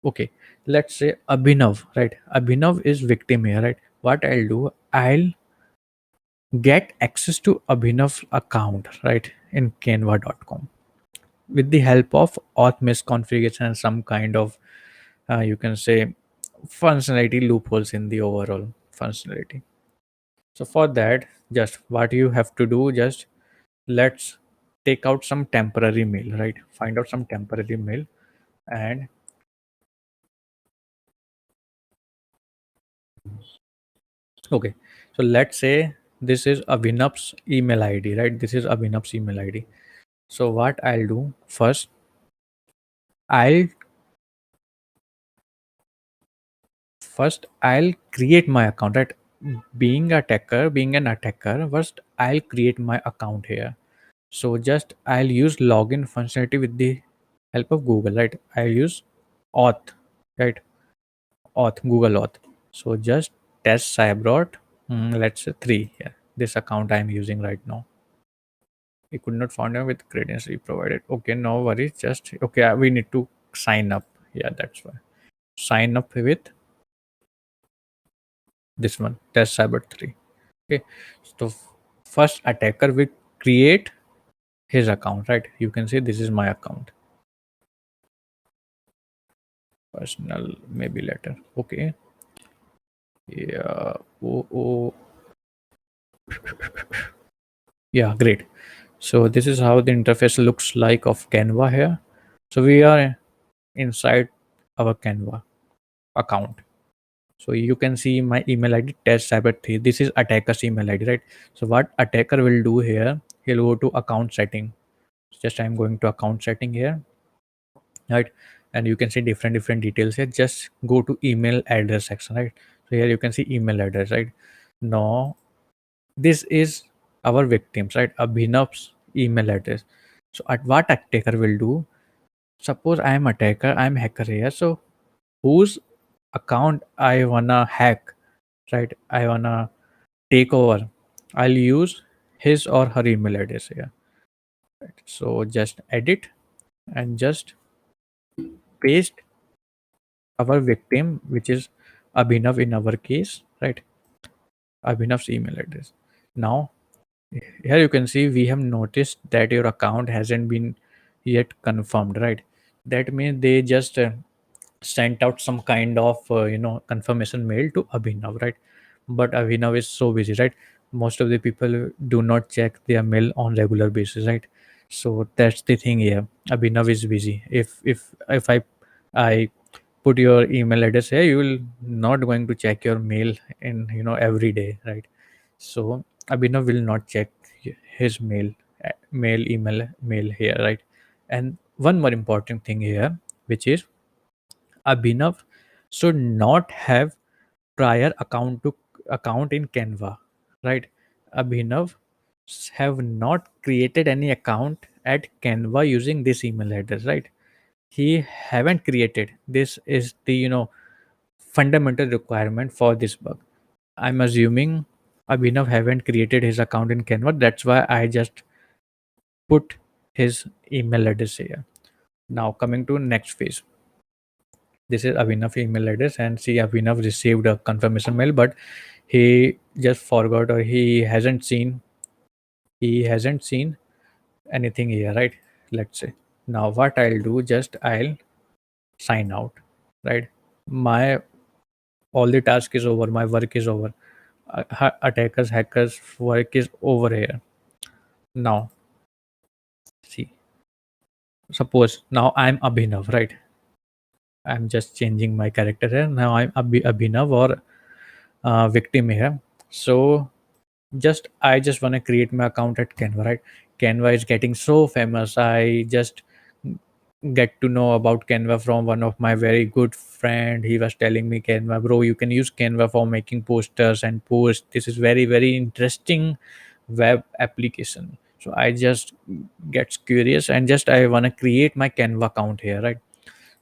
Okay, let's say Abhinav, right? Abhinav is victim here, right? What I'll do, I'll get access to Abhinav's account, right, in canva.com with the help of auth misconfiguration and some kind of you can say functionality loopholes in the overall functionality. So for that, just what you have to do, just let's take out some temporary mail, right? Find out some temporary mail. And okay, so let's say this is Abhinav's email ID, right? This is Abhinav's email ID. So what I'll do first, I'll I'll create my account, right? Being an attacker, first I'll create my account here. So just I'll use login functionality with the help of Google, right? I'll use auth, right? Google auth. So just test cyberot, let's say 3 here. This account I'm using right now. We could not find out with credentials we provided. Okay, no worries. Just okay, we need to sign up. Yeah, that's why. Sign up with this one, test cyber 3. Okay, so first attacker will create his account, right? You can say this is my account, personal, maybe later. Okay, yeah. Oh, yeah, great. So this is how the interface looks like of Canva here. So we are inside our Canva account. So you can see my email ID test cyber 3. This is attacker's email ID, right? So what attacker will do here, he'll go to account setting. Just I'm going to account setting here, right? And you can see different details here. Just go to email address section, right? So here you can see email address, right? Now this is our victims, right? Abhinav's email address. So at what attacker will do, suppose I am attacker, I'm hacker here. So whose account I wanna hack, right? I wanna take over. I'll use his or her email address here. Right? So just edit and just paste our victim, which is Abhinav in our case, right? Abhinav's email address. Now here you can see we have noticed that your account hasn't been yet confirmed, right? That means they just sent out some kind of confirmation mail to Abhinav, right? But Abhinav is so busy, right? Most of the people do not check their mail on regular basis, right? So that's the thing here. Abhinav is busy. If I put your email address here, you will not going to check your mail in every day, right? So Abhinav will not check his mail here, right? And one more important thing here, which is Abhinav should not have prior account in Canva, right? Abhinav have not created any account at Canva using this email address, right? He haven't created. This is the fundamental requirement for this bug. I'm assuming Abhinav haven't created his account in Canva. That's why I just put his email address here. Now coming to next phase. This is Abhinav email address, and see Abhinav received a confirmation mail, but he just forgot, or he hasn't seen anything here, right? Let's say. Now what I'll do, just I'll sign out, right? My all the task is over, my work is over. Attackers hackers work is over here. Now see, suppose now I'm Abhinav, right? I'm just changing my character here. Now I'm Abhinav, or victim here. So I just want to create my account at Canva, right? Canva is getting so famous. I just get to know about Canva from one of my very good friend. He was telling me, Canva, bro, you can use Canva for making posters and posts. This is very interesting web application. So I just gets curious, and just I want to create my Canva account here, right?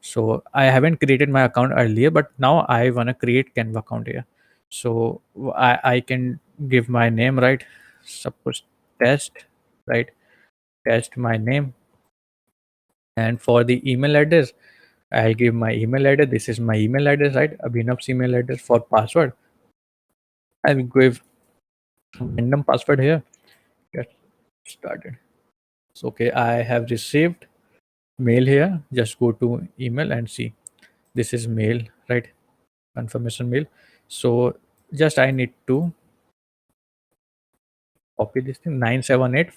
So I haven't created my account earlier, but now I want to create Canva account here. So I can give my name, right? Suppose test, right? Test my name. And for the email address, I'll give my email address. This is my email address, right? Abhinav's email address. For password, I'll give random password here. Get started. So okay, I have received mail here. Just go to email and see. This is mail, right? Confirmation mail. So just I need to copy this thing, 978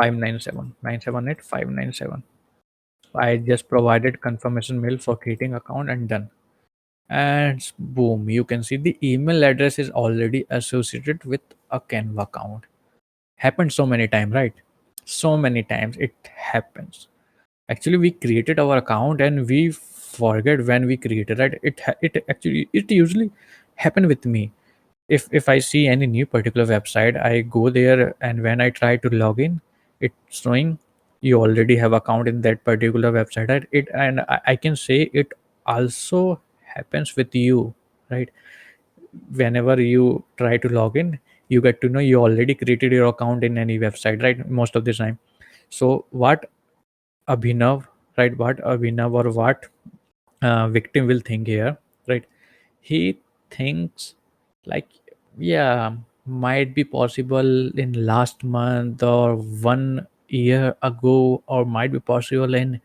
597. I just provided confirmation mail for creating account and done. And boom, you can see the email address is already associated with a Canva account. Happened so many times, right? So many times it happens. Actually, we created our account and we forget when we created, right? It actually it usually happen with me. If I see any new particular website, I go there, and when I try to log in, it's showing you already have account in that particular website, right? It and I can say it also happens with you, right? Whenever you try to log in, you get to know you already created your account in any website, right? Most of the time. So what Abhinav, right? What Abhinav or what victim will think here, right? He thinks like, yeah, might be possible in last month or 1 year ago, or might be possible in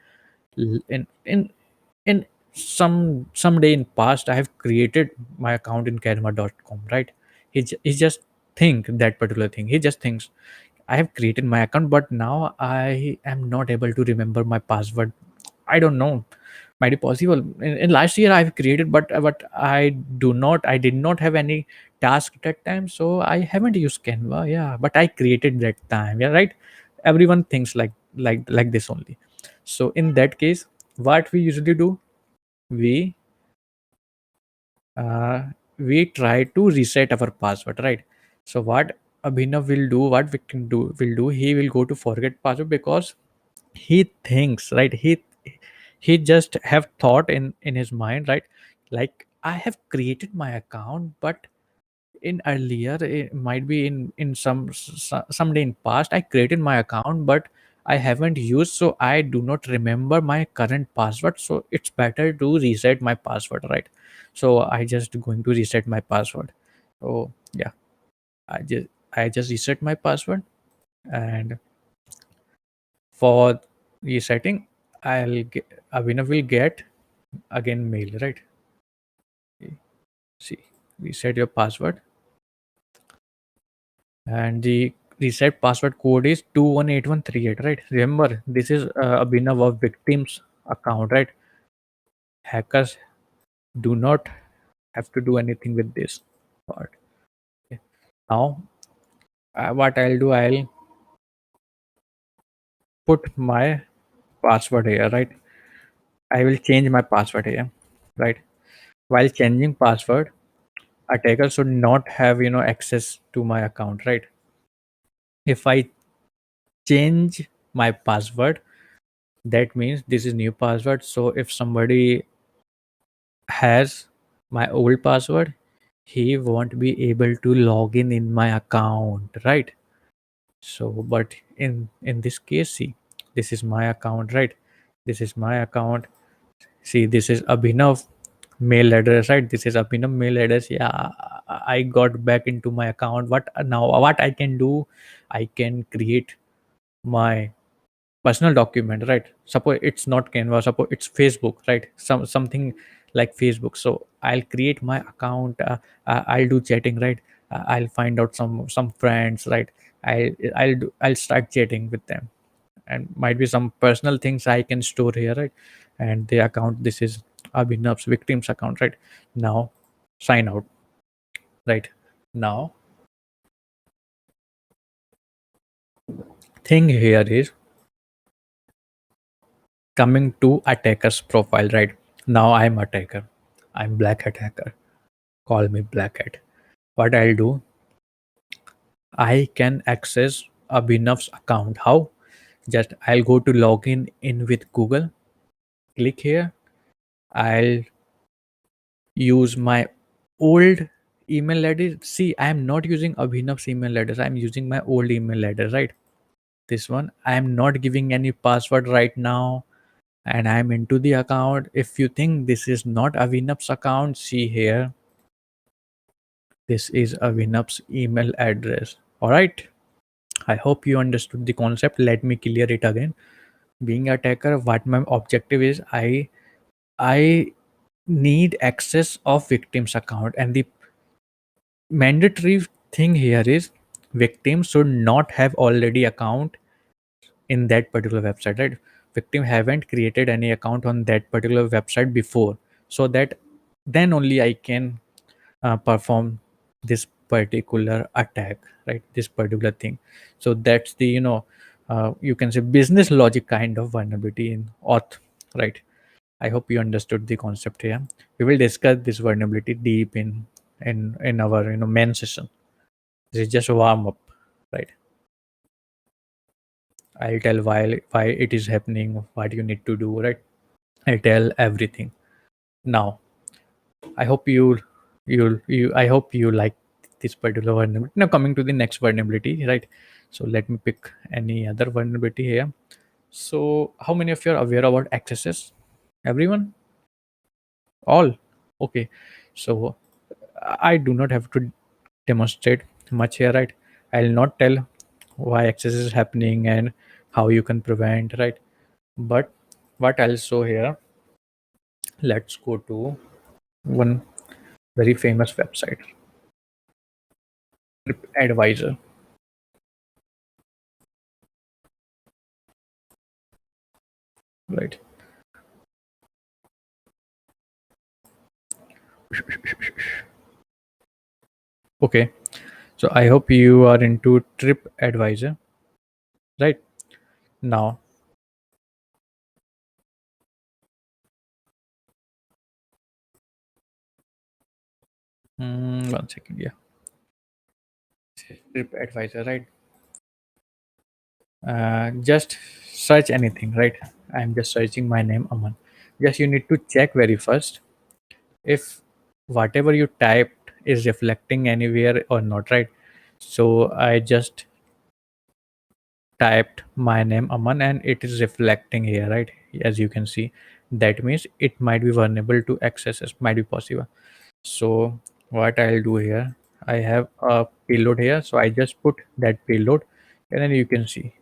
some day in past I have created my account in canva.com, right? He just think that particular thing. He just thinks I have created my account, but now I am not able to remember my password. I don't know. Might be possible. In last year I've created, but I did not have any task at that time, so I haven't used Canva. Yeah, but I created that time. Yeah, right. Everyone thinks like this only. So in that case, what we usually do, we uh, we try to reset our password, right? So what Abhinav will do, what we can do will do, he will go to forget password because he thinks, right? He just have thought in his mind, right? Like, I have created my account, but in earlier, it might be in some day in past, I created my account, but I haven't used, so I do not remember my current password, so it's better to reset my password, right? So I just going to reset my password. So yeah, I just reset my password, and for resetting, I'll get Avina will get again mail, right? See, reset your password, and the reset password code is 218138, right? Remember, this is Abhinav of victims account, right? Hackers do not have to do anything with this part. Okay. Now, what I'll do, I'll put my password here, right? I will change my password here, right? While changing password, attacker should not have access to my account, right? If I change my password, that means this is new password. So if somebody has my old password, he won't be able to log in my account, right? So but in this case, see, this is my account, right? This is my account. See, this is Abhinav mail address, right? This is Abhinav mail address. Yeah, I got back into my account. What now, what I can do, I can create my personal document, right? Suppose it's not Canva, suppose it's Facebook, right? Something like Facebook. So I'll create my account. I'll do chatting, right? I'll find out some friends, right? I'll start chatting with them, and might be some personal things I can store here, right? And the account, this is Abhinav's victims account, right? Now sign out, right? Now thing here is coming to attacker's profile, right? Now I'm attacker. I'm black hat hacker. Call me black hat. What I'll do, I can access Abhinav's account. How? Just I'll go to login in with Google. Click here. I'll use my old email address. See, I'm not using Abhinav's email address. I'm using my old email address, right? This one. I'm not giving any password right now, and I'm into the account. If you think this is not Abhinav's account, see here. This is Abhinav's email address. All right. I hope you understood the concept. Let me clear it again. Being a attacker, what my objective is, I need access of victim's account, and the mandatory thing here is victim should not have already account in that particular website, right? Victim haven't created any account on that particular website before, so that then only I can perform this particular attack, right? This particular thing. So that's the you can say business logic kind of vulnerability in auth, right? I hope you understood the concept here. We will discuss this vulnerability deep in our main session. This is just a warm up, right? I'll tell why it is happening, what you need to do, right? I'll tell everything. Now, I hope you I hope you like this particular vulnerability. Now coming to the next vulnerability, right? So let me pick any other vulnerability here. So how many of you are aware about accesses? Everyone? All? Okay. So I do not have to demonstrate much here, right? I'll not tell why access is happening and how you can prevent, right? But what I'll show here, let's go to one very famous website, advisor, right? Okay, so I hope you are into trip advisor, right? Now, one second, yeah, trip advisor, right? Just search anything, right? I'm just searching my name, Aman. Just you need to check very first if whatever you typed is reflecting anywhere or not, right? So I just typed my name, Aman, and it is reflecting here, right? As you can see, that means it might be vulnerable to accesses, might be possible. So what I'll do here, I have a payload here, so I just put that payload, and then you can see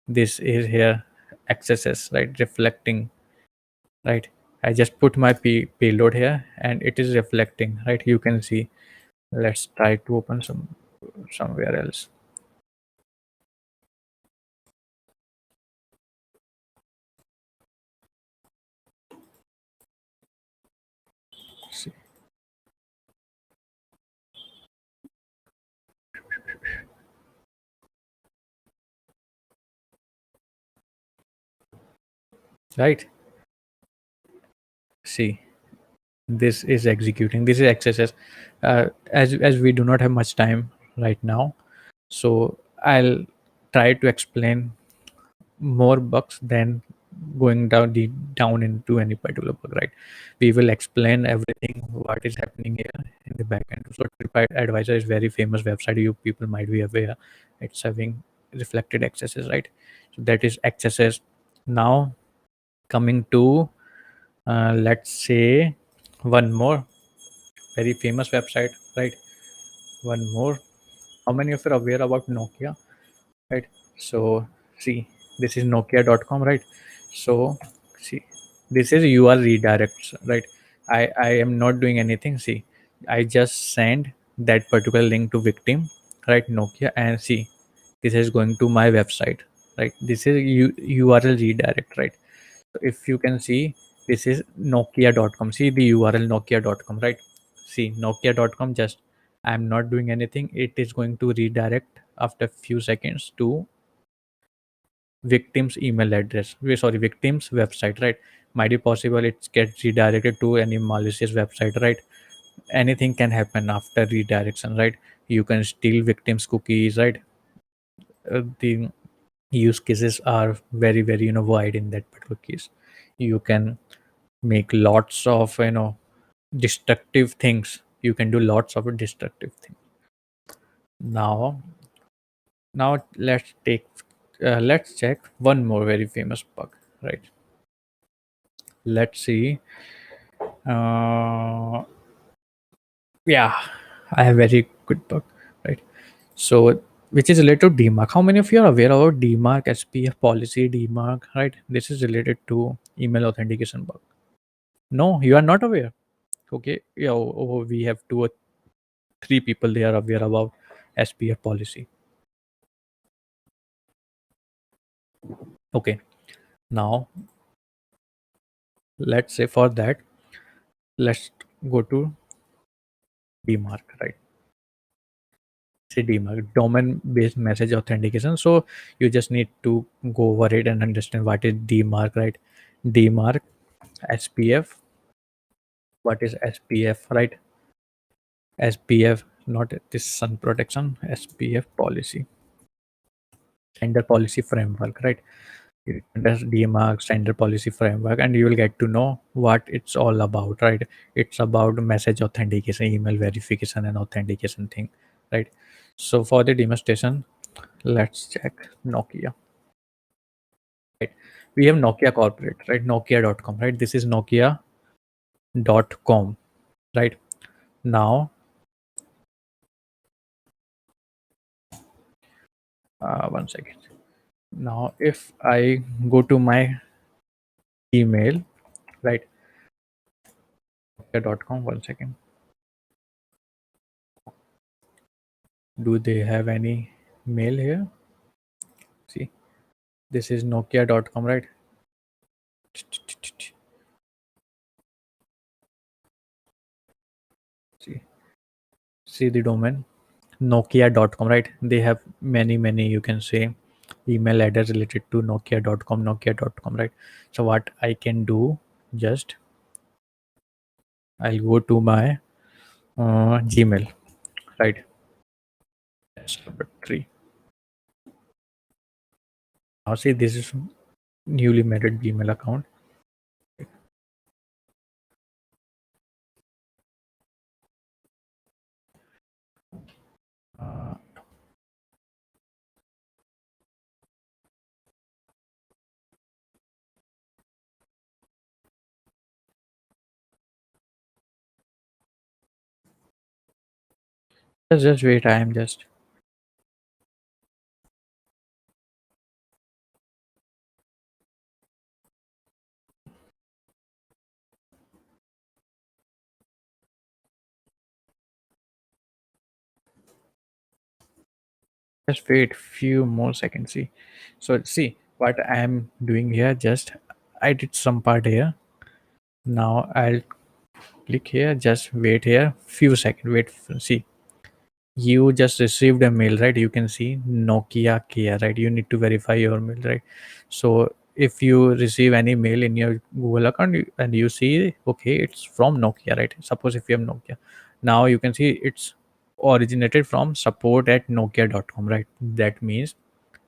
this is here accesses, right? Reflecting, right? I just put my payload here, and it is reflecting, right? You can see. Let's try to open somewhere else. See, right? See, this is executing, this is accesses. As we do not have much time right now, so I'll try to explain more bugs than going down into any particular bug, right? We will explain everything what is happening here in the backend. So TripAdvisor is very famous website, you people might be aware. It's having reflected accesses, right? So that is accesses. Now coming to let's say one more very famous website, right? One more. How many of you are aware about Nokia, right? So see, this is Nokia.com, right? So see, this is UR redirects, right? I am not doing anything. See, I just send that particular link to victim, right? Nokia, and see, this is going to my website, right? This is URL redirect, right? So if you can see, this is Nokia.com. See the URL Nokia.com, right? See Nokia.com. Just I'm not doing anything. It is going to redirect after few seconds to victim's email address. Sorry, victim's website, right? Might be possible it gets redirected to any malicious website, right? Anything can happen after redirection, right? You can steal victims' cookies, right? The use cases are very wide in that particular case. You can make lots of destructive things. You can do lots of destructive things. Now now let's check one more very famous bug, right? Let's see. uh yeah, I have very good bug, right? So which is related to DMARC. How many of you are aware about DMARC, SPF policy, DMARC, right? This is related to email authentication bug. No, you are not aware. Okay, yeah, we have two or three people they are aware about SPF policy. Okay, now let's say for that, let's go to DMARC, right? say DMARC, domain based message authentication. So you just need to go over it and understand what is DMARC, right? DMARC, SPF. What is SPF, right? SPF, not this sun protection, SPF policy, standard policy framework, right? That's DMARC standard policy framework, and you will get to know what it's all about, right? It's about message authentication, email verification, and authentication thing, right? So for the demonstration, let's check Nokia. Right, we have Nokia corporate, right? Nokia.com, right? This is Nokia.com, right? Now, one second. Now, if I go to my email, right? Nokia.com, one second. Do they have any mail here? See, this is Nokia.com, right? See, see the domain Nokia.com, right? They have many, you can say, email address related to Nokia.com, Nokia.com, right? So what I can do, just I'll go to my Gmail, right? That's number three. Now see, this is newly made Gmail account. Uh, just wait. I am just wait few more seconds. See, so see what I am doing here. Just I did some part here. Now I'll click here. Just wait here. Few seconds. Wait. See, you just received a mail, right? You can see Nokia Care, right? You need to verify your mail, right? So if you receive any mail in your Google account and you see, okay, it's from Nokia, right? Suppose if you have Nokia, now you can see it's originated from support at nokia.com, right? That means,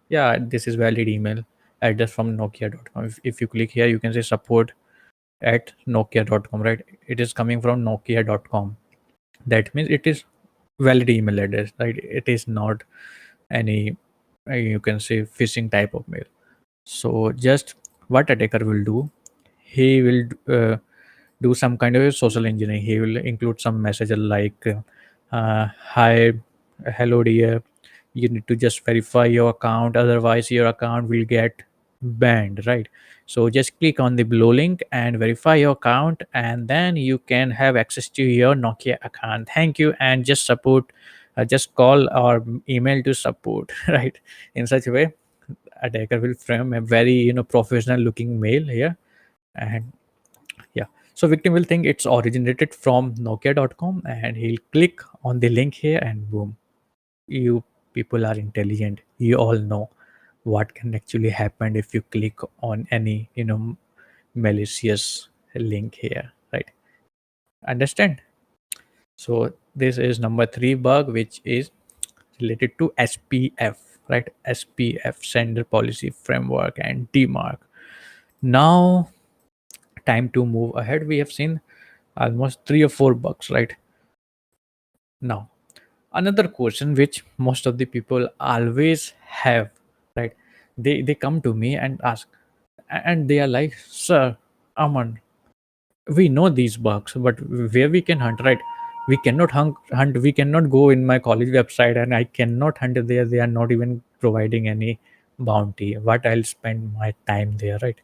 yeah, this is valid email address from nokia.com. If you click here, you can say support at nokia.com, right? It is coming from nokia.com. That means it is valid email address, right? It is not any you can say phishing type of mail. So just what attacker will do, he will do some kind of a social engineering. He will include some message like hi, hello dear, you need to just verify your account, otherwise your account will get banned, right? So just click on the below link and verify your account, and then you can have access to your Nokia account. Thank you, and just support, just call or email to support right? In such a way, attacker will frame a very professional looking mail here. And yeah, so victim will think it's originated from nokia.com, and he'll click on the link here, and boom, you people are intelligent, you all know what can actually happen if you click on any malicious link here, right? Understand? So this is number three bug, which is related to SPF, right? SPF, sender policy framework, and DMARC. Now time to move ahead. We have seen almost three or four bugs, right? Now another question which most of the people always have, right? They come to me and ask, and they are like, sir, Aman, we know these bugs, but where we can hunt, right? We cannot hunt, we cannot go in my college website and I cannot hunt there. They are not even providing any bounty. What I'll spend my time there, right?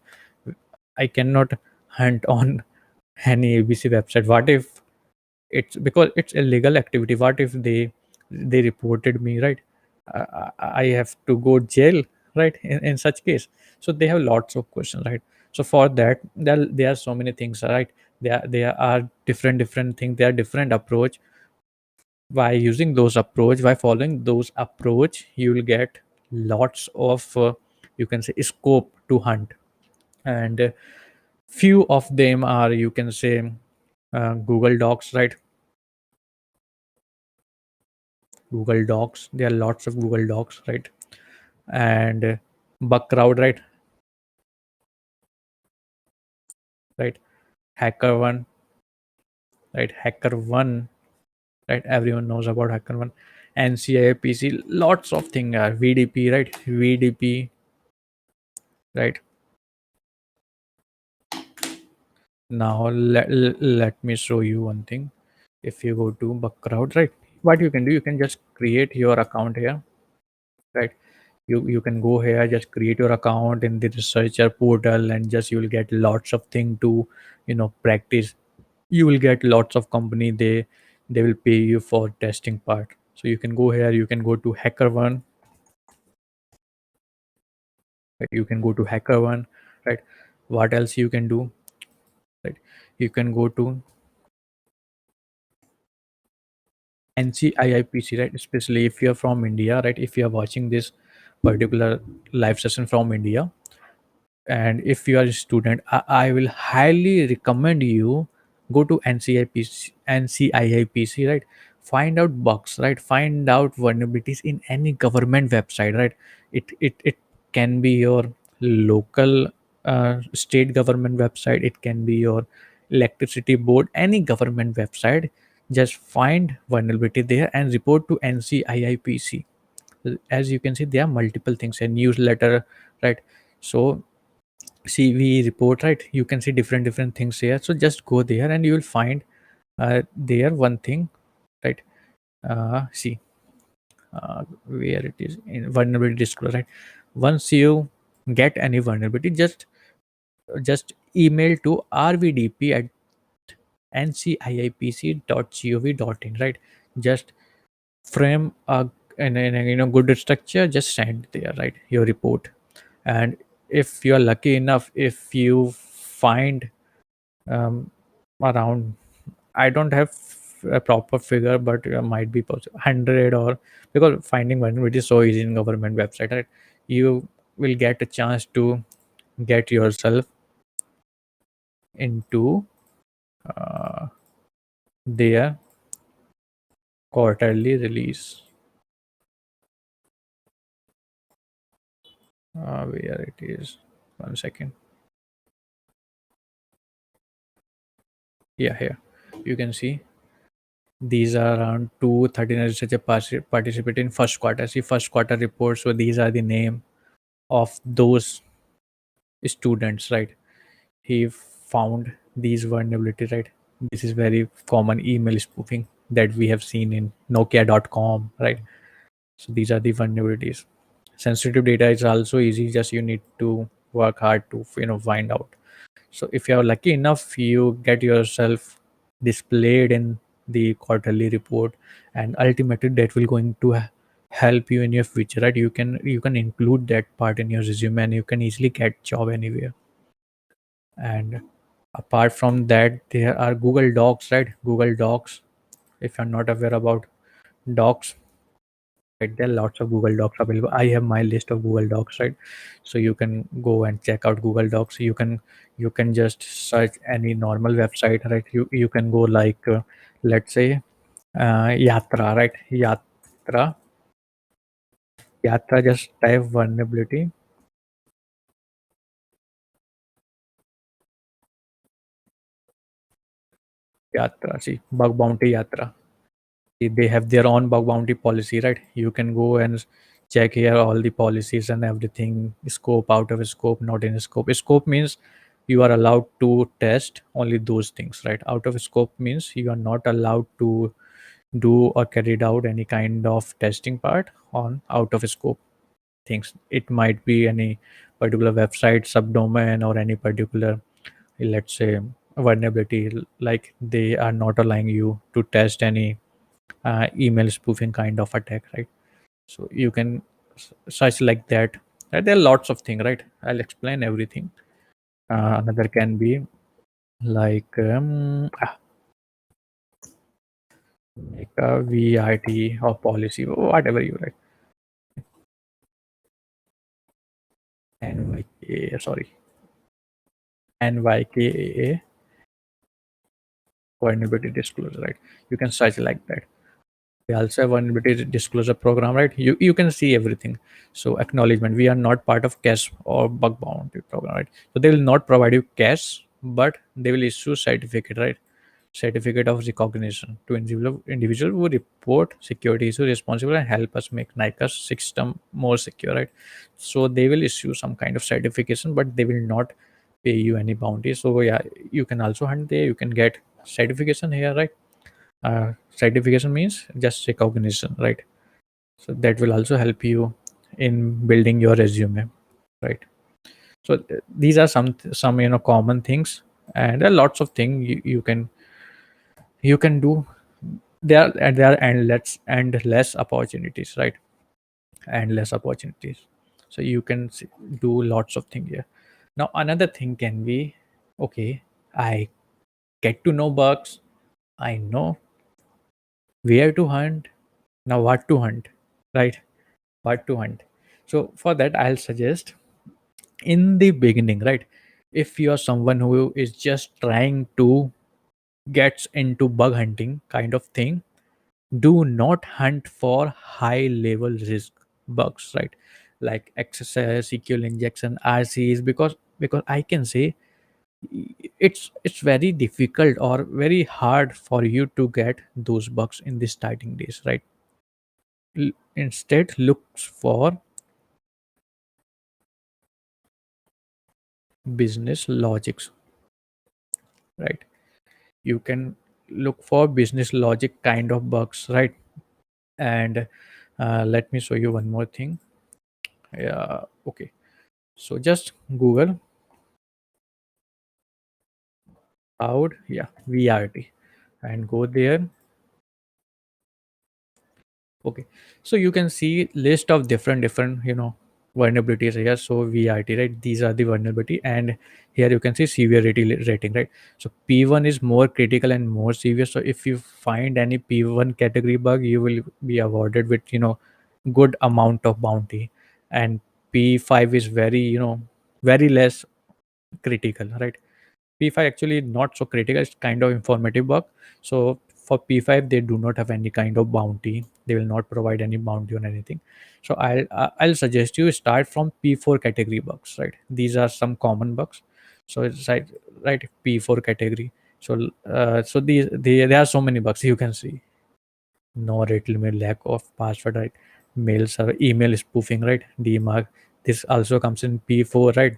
I cannot hunt on any ABC website. What if it's because it's illegal activity? What if they reported me, right? I have to go jail, right? In such case, so they have lots of questions, right? So for that, there are so many things, right? There are different things, there are different approach By using those approach, by following those approach, you will get lots of you can say scope to hunt. And few of them are, you can say, Google Docs, right? Google Docs, there are lots of Google Docs, right? And bug crowd, right? Hacker one, right? Hacker one, right? Everyone knows about hacker one. NCIPC, lots of things are VDP, right? VDP, right? Now let me show you one thing. If you go to bug crowd, right, what you can do, you can just create your account here, right? You can go here, just create your account in the researcher portal, and just you will get lots of thing to practice. You will get lots of company, they will pay you for testing part. So you can go here, you can go to hacker one, right? You can go to hacker one, right? What else you can do, right? You can go to NCIIPC, right? Especially if you're from India, right? If you're watching this particular live session from India, and if you are a student, I will highly recommend you go to NCIIPC, right? Find out bugs, right? Find out vulnerabilities in any government website, right? It can be your local state government website, it can be your electricity board, any government website. Just find vulnerability there and report to NCIIPC. As you can see, there are multiple things, a newsletter, right? So CV report, right? You can see different things here. So just go there and you will find there one thing, right? See where it is in vulnerability disclosure, right? Once you get any vulnerability, just email to rvdp@nciipc.gov.in, right? Just frame a good structure, just send there, right, your report. And if you're lucky enough, if you find um, around, I don't have a proper figure, but might be possible 100, or because finding vulnerability is so easy in government website, right? You will get a chance to get yourself into uh, their quarterly release. Where it is, 1 second. Yeah, here you can see these are around 213 researchers participate in first quarter. See first quarter reports. So these are the name of those students, right? He found these vulnerability, right? This is very common email spoofing that we have seen in Nokia.com, right? So these are the vulnerabilities. Sensitive data is also easy, just you need to work hard to find out. So if you are lucky enough, you get yourself displayed in the quarterly report, and ultimately that will going to help you in your future, right? You can include that part in your resume, and you can easily get job anywhere. And apart from that, there are Google Docs, right? Google Docs, if you're not aware about docs, right, there are lots of Google Docs available. I have my list of Google Docs, right? So you can go and check out Google Docs. You can just search any normal website, right? You can go like let's say Yatra, right? Yatra, just type vulnerability. Yatra, see bug bounty Yatra. They have their own bug bounty policy, right? You can go and check here all the policies and everything. Scope, out of scope, not in scope. Scope means you are allowed to test only those things, right? Out of scope means you are not allowed to do or carried out any kind of testing part on out of scope things. It might be any particular website subdomain, or any particular, let's say, vulnerability, like they are not allowing you to test any email spoofing kind of attack, right? So you can search like that. There are lots of things, right? I'll explain everything. Another can be like like VIT or policy, whatever you write. NYK, sorry, NYKAA, vulnerability disclosure, right? You can search like that. We also have vulnerability disclosure program, right? You can see everything. So acknowledgement, we are not part of cache or bug bounty program, right? So they will not provide you cache, but they will issue certificate, right? Certificate of recognition to individual who report security issue responsible and help us make Nika's system more secure, right? So they will issue some kind of certification, but they will not pay you any bounty. So yeah, you can also hunt there. You can get certification here, right? Certification means just recognition, right? So that will also help you in building your resume, right? So these are some common things, and there are lots of things you can do. There are endless opportunities, right? Endless opportunities. So you can do lots of things here. Now another thing can be, okay, I get to know bugs, I know where to hunt, now what to hunt, right? What to hunt. So for that I'll suggest, in the beginning, right, if you're someone who is just trying to gets into bug hunting kind of thing, do not hunt for high level risk bugs, right? Like XSS, SQL injection, RCs, because I can say it's very difficult or very hard for you to get those bugs in the starting days, right? Instead looks for business logics, right? You can look for business logic kind of bugs, right? And let me show you one more thing. Yeah, okay. So just Google cloud, yeah, VRT, and go there. Okay, so you can see list of different vulnerabilities here. So VRT, right? These are the vulnerability, and here you can see severity rating, right? So P1 is more critical and more severe. So if you find any P1 category bug, you will be awarded with good amount of bounty, and P5 is very less critical, right? P5 actually not so critical, it's kind of informative bug. So for P5 they do not have any kind of bounty, they will not provide any bounty on anything. So I'll suggest you start from P4 category bugs, right? These are some common bugs. So it's right P4 category. So so there are so many bugs you can see. No rate limit, lack of password, right? Mail server, email spoofing, right? DMARC. This also comes in P4, right?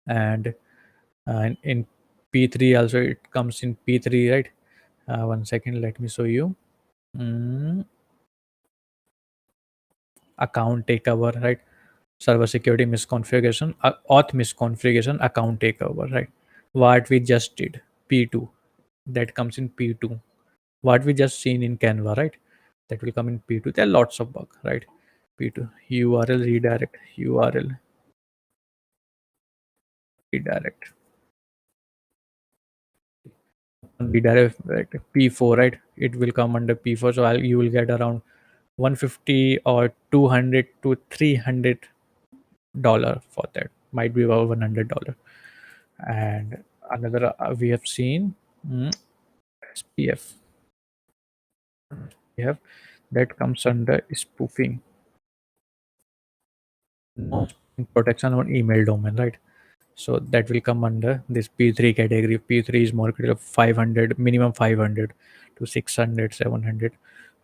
And in P3 also it comes in P3, right? One second, let me show you. mm, Account takeover, right? Server security misconfiguration, auth misconfiguration, account takeover, right? What we just did, P2, that comes in P2. What we just seen in Canva, right? That will come in P2. There are lots of bug, right? P2, URL redirect, URL redirect, redirect, right? P4, right? It will come under P4. So you will get around 150 or 200 to $300 for that, might be about $100. And another we have seen, SPF, we have that comes under spoofing, no protection on email domain, right? So that will come under this P3 category. P3 is more critical, 500, minimum 500 to 600, 700,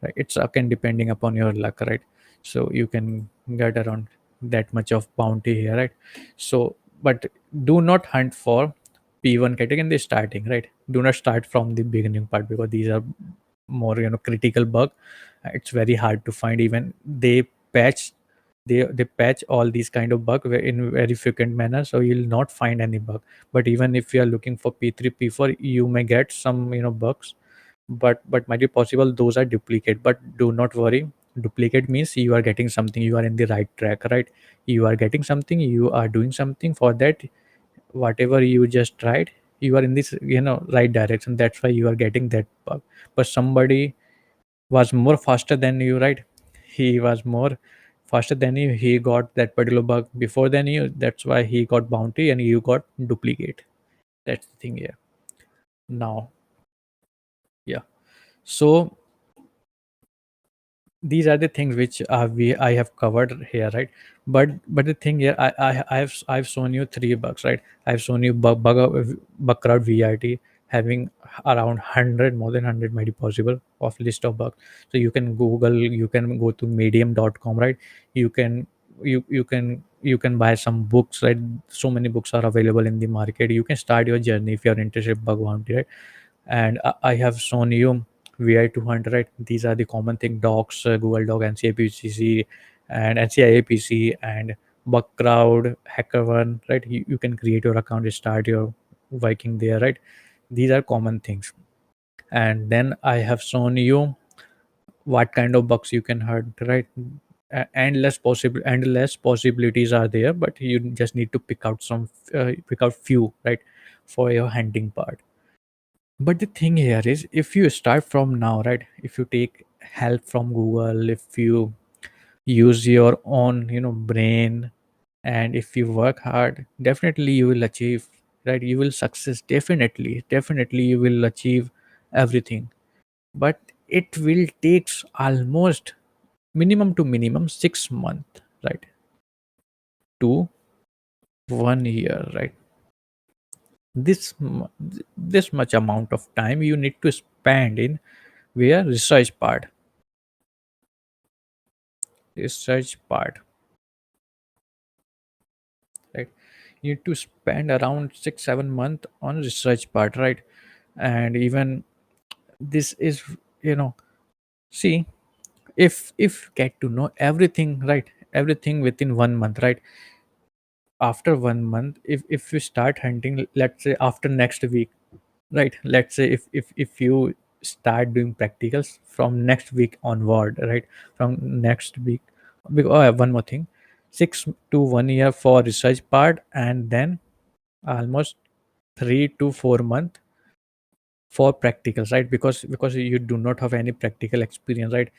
right? It's again depending upon your luck, right? So you can get around that much of bounty here, right? So but do not hunt for P1 category in the starting, right? Do not start from the beginning part, because these are more critical bug. It's very hard to find. Even patch they patch all these kind of bug in very frequent manner, so you'll not find any bug. But even if you are looking for P3, P4, you may get some bugs, but might be possible those are duplicate. But do not worry, duplicate means you are getting something, you are in the right track, right? You are getting something, you are doing something for that. Whatever you just tried, you are in this right direction, that's why you are getting that bug. But somebody was more faster than you, right? He was more faster than you. He got that particular bug before than you. That's why he got bounty and you got duplicate. That's the thing here. Now, yeah. So these are the things which we I have covered here, right? But the thing here, I've shown you three bugs, right? I've shown you bug crowd VIT having around 100, more than 100 might be possible of list of bugs. So you can Google, you can go to medium.com, right? You can you can buy some books, right? So many books are available in the market. You can start your journey if you're interested in bug bounty, right? And I have shown you VI200, right? These are the common thing: docs, Google Doc, NCAPCC, and NCIAPC, and Bugcrowd, HackerOne, right? You can create your account, start your working there, right? These are common things. And then I have shown you what kind of bugs you can hurt, right? Endless possibilities are there, but you just need to pick out few, right, for your hunting part. But the thing here is, if you start from now, right? If you take help from Google, if you use your own, brain, and if you work hard, definitely you will achieve, right? You will success. Definitely you will achieve everything. But it will takes almost minimum to minimum 6 months, right? To 1 year, right? This much amount of time you need to spend in where research part, right? You need to spend around 6 7 months on research part, right? And even this is, you know see, if get to know everything, right? Everything within 1 month, right? After 1 month, if you start hunting, let's say after next week, right? Let's say if you start doing practicals from next week onward, right? From next week, oh, one more thing: 6 to 1 year for research part, and then almost 3 to 4 month for practicals, right? Because you do not have any practical experience, right?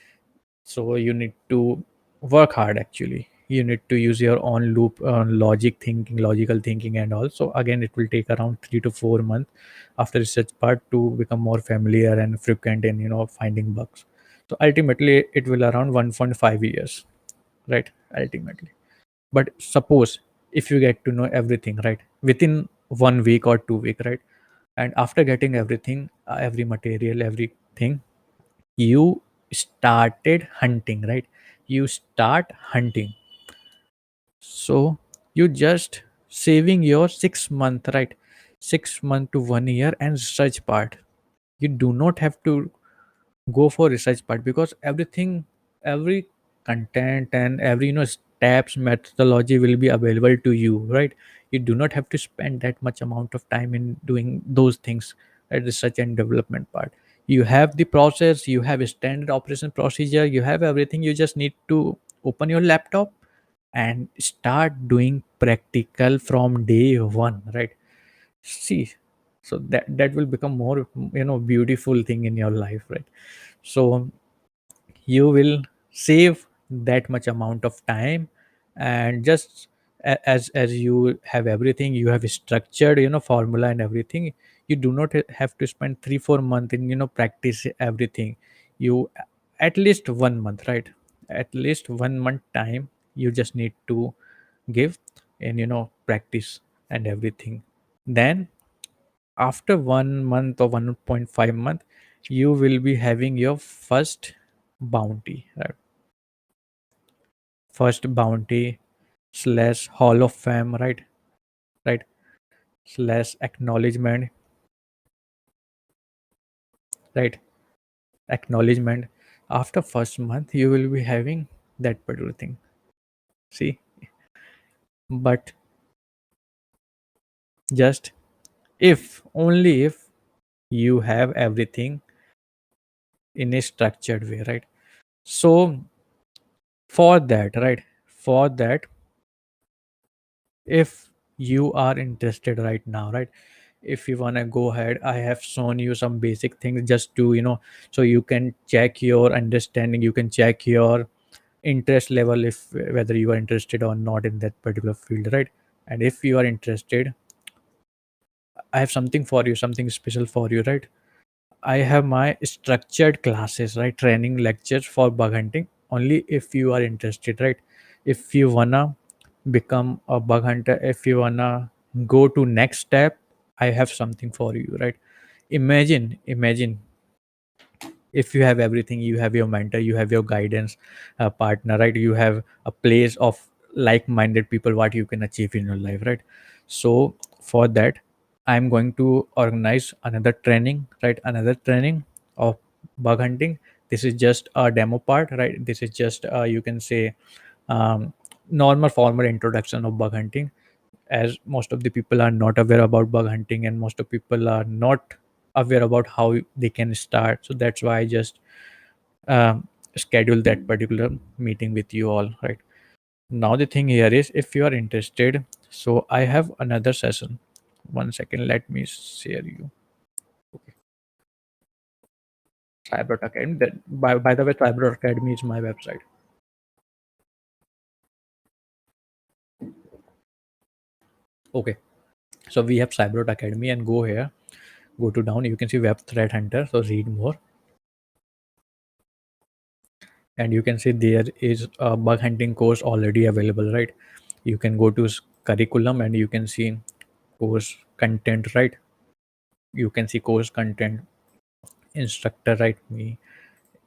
So you need to work hard. Actually, you need to use your own loop on logical thinking, and also again it will take around 3 to 4 months after research part to become more familiar and frequent in finding bugs. So ultimately it will around 1.5 years, right? Ultimately. But suppose if you get to know everything, right, within 1 week or 2 week, right? And after getting everything, every material, everything, you started hunting, right? You start hunting. So you just saving your 6 month, right? 6 month to 1 year and research part. You do not have to go for research part, because every content and every steps methodology will be available to you, right? You do not have to spend that much amount of time in doing those things at research and development part. You have the process, you have a standard operation procedure, you have everything. You just need to open your laptop and start doing practical from day one, right? See, so that will become more beautiful thing in your life, right? So you will save that much amount of time. And just as you have everything, you have structured formula and everything. You do not have to spend 3 4 months in practice everything. You at least 1 month, right? At least 1 month time you just need to give in practice and everything. Then after 1 month or 1.5 month, you will be having your first bounty, right? First bounty slash hall of fame, right, slash acknowledgement, right? Acknowledgement. After first month you will be having that particular thing. See, but just if, only if, you have everything in a structured way, right? So for that, right, for that, if you are interested right now, right, If you want to go ahead, I have shown you some basic things just to so you can check your understanding, you can check your interest level, if whether you are interested or not in that particular field, right? And if you are interested, I have something for you, something special for you, right? I have my structured classes, right? Training lectures for bug hunting. Only if you are interested, right? If you wanna become a bug hunter, if you wanna go to next step, I have something for you, right? Imagine if you have everything, you have your mentor, you have your guidance partner, right? You have a place of like-minded people, what you can achieve in your life, right? So for that, I'm going to organize another training, right? Another training of bug hunting. This is just a demo part, right? This is just you can say um, normal formal introduction of bug hunting, as most of the people are not aware about bug hunting, and most of people are not aware about how they can start. So that's why I just schedule that particular meeting with you all, right? Now the thing here is, if you are interested, so I have another session. One second, let me share you. Okay. Cyber Academy, that by the way, Cyber Academy is my website. Okay, so we have Cyber Academy, and go here, go to down, you can see web threat hunter, so read more, and you can see there is a bug hunting course already available, right? You can go to curriculum, and you can see course content, right? You can see course content, instructor, right? Me.